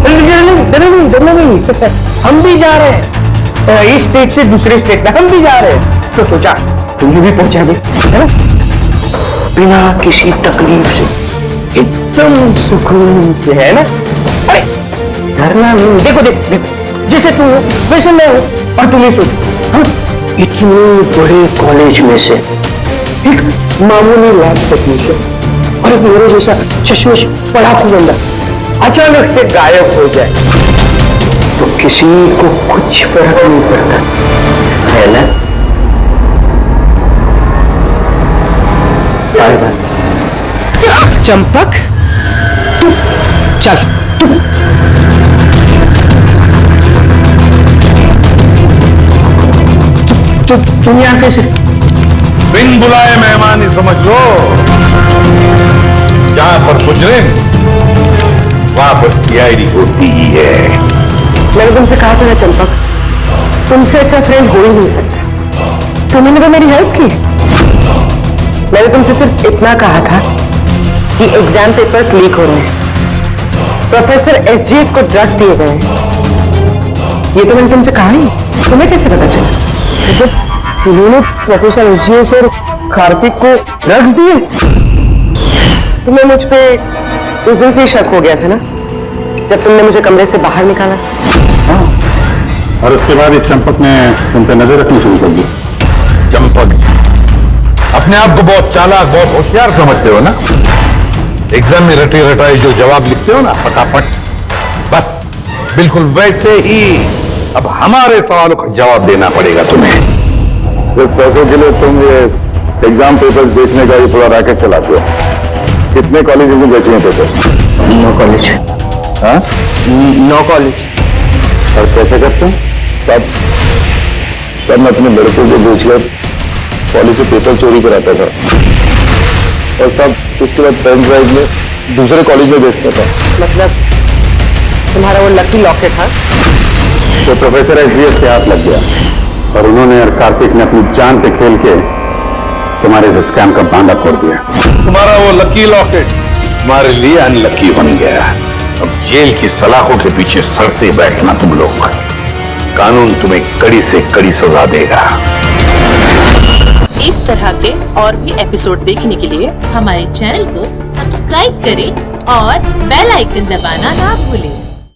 नहीं, हम भी जा रहे हैं इस स्टेज से दूसरे स्टेज में, हम भी जा रहे हैं। तो सोचा तुम्हें भी पहुंचा दे, है ना, बिना किसी तकलीफ से, एकदम सुकून से, है ना। अरे डरना नहीं, देखो देखो जैसे तू हो वैसे मैं हूं। और तुम्हें सोचो हम इतने बड़े कॉलेज में से एक मामूली लैब टेक्नीशियन और एक मेरे जैसा चश्मे पढ़ाकू बंदा अचानक से गायब हो जाए तो किसी को कुछ फर्क नहीं पड़ता, है ना। चंपक चल तुम यहाँ कैसे? बिन बुलाए मेहमान ही समझ लो, जहां पर मुजरिम वहां पर सीआईडी होती ही है। मैंने तुमसे कहा था ना चंपक, तुमसे अच्छा फ्रेंड हो ही नहीं सकता। तुमने तो मेरी हेल्प की। मैंने तुमसे सिर्फ इतना कहा था कि एग्जाम पेपर्स लीक हो रहे हैं, प्रोफेसर एसजीएस को ड्रग्स दिए गए हैं। ये तो मैंने तुमसे कहा ही, तुम्हें कैसे पता चला? उन्होंने प्रोफेसर एसजीएस और कार्तिक को ड्रग्स दिए? तुम्हें मुझ पे उस दिन से ही शक हो गया था ना, जब तुमने मुझे कमरे से बाहर निकाला। हाँ, और उसके बाद इस चंपक ने तुम पे नजर रखनी शुरू कर दी। चंपक अपने आप को बहुत चालाक, बहुत होशियार समझते हो ना। एग्जाम में रटे रटाए जो जवाब लिखते हो ना फटाफट, बस बिल्कुल वैसे ही अब हमारे सवालों का जवाब देना पड़ेगा तुम्हें। जिस पैसों के लिए तुम ये एग्जाम पेपर्स बेचने का ये पूरा रैकेट चलाते हो, कितने कॉलेज में बेचे हैं पेपर? 9 कॉलेज। हाँ, 9 कॉलेज। और कैसे करते हैं? सब मैं अपने लड़कों को बेचकर कॉलेज से पेपर चोरी कराता था और सब उसके बाद पेन ड्राइव में दूसरे कॉलेज में बेचता था। मतलब तुम्हारा वो लकी लॉकेट था? तो प्रोफेसर एसजीएस के हाथ लग गया और उन्होंने और कार्तिक ने अपनी जान पे खेल के तुम्हारे इस स्कैम का बांधा फोड़ दिया। तुम्हारा वो लकी लॉकेट तुम्हारे लिए अनलकी बन गया। अब जेल की सलाखों के पीछे सड़ते बैठना तुम लोग, कानून तुम्हें कड़ी से कड़ी सजा देगा। इस तरह के और भी एपिसोड देखने के लिए हमारे चैनल को सब्सक्राइब करें और बेल आइकन दबाना ना भूलें।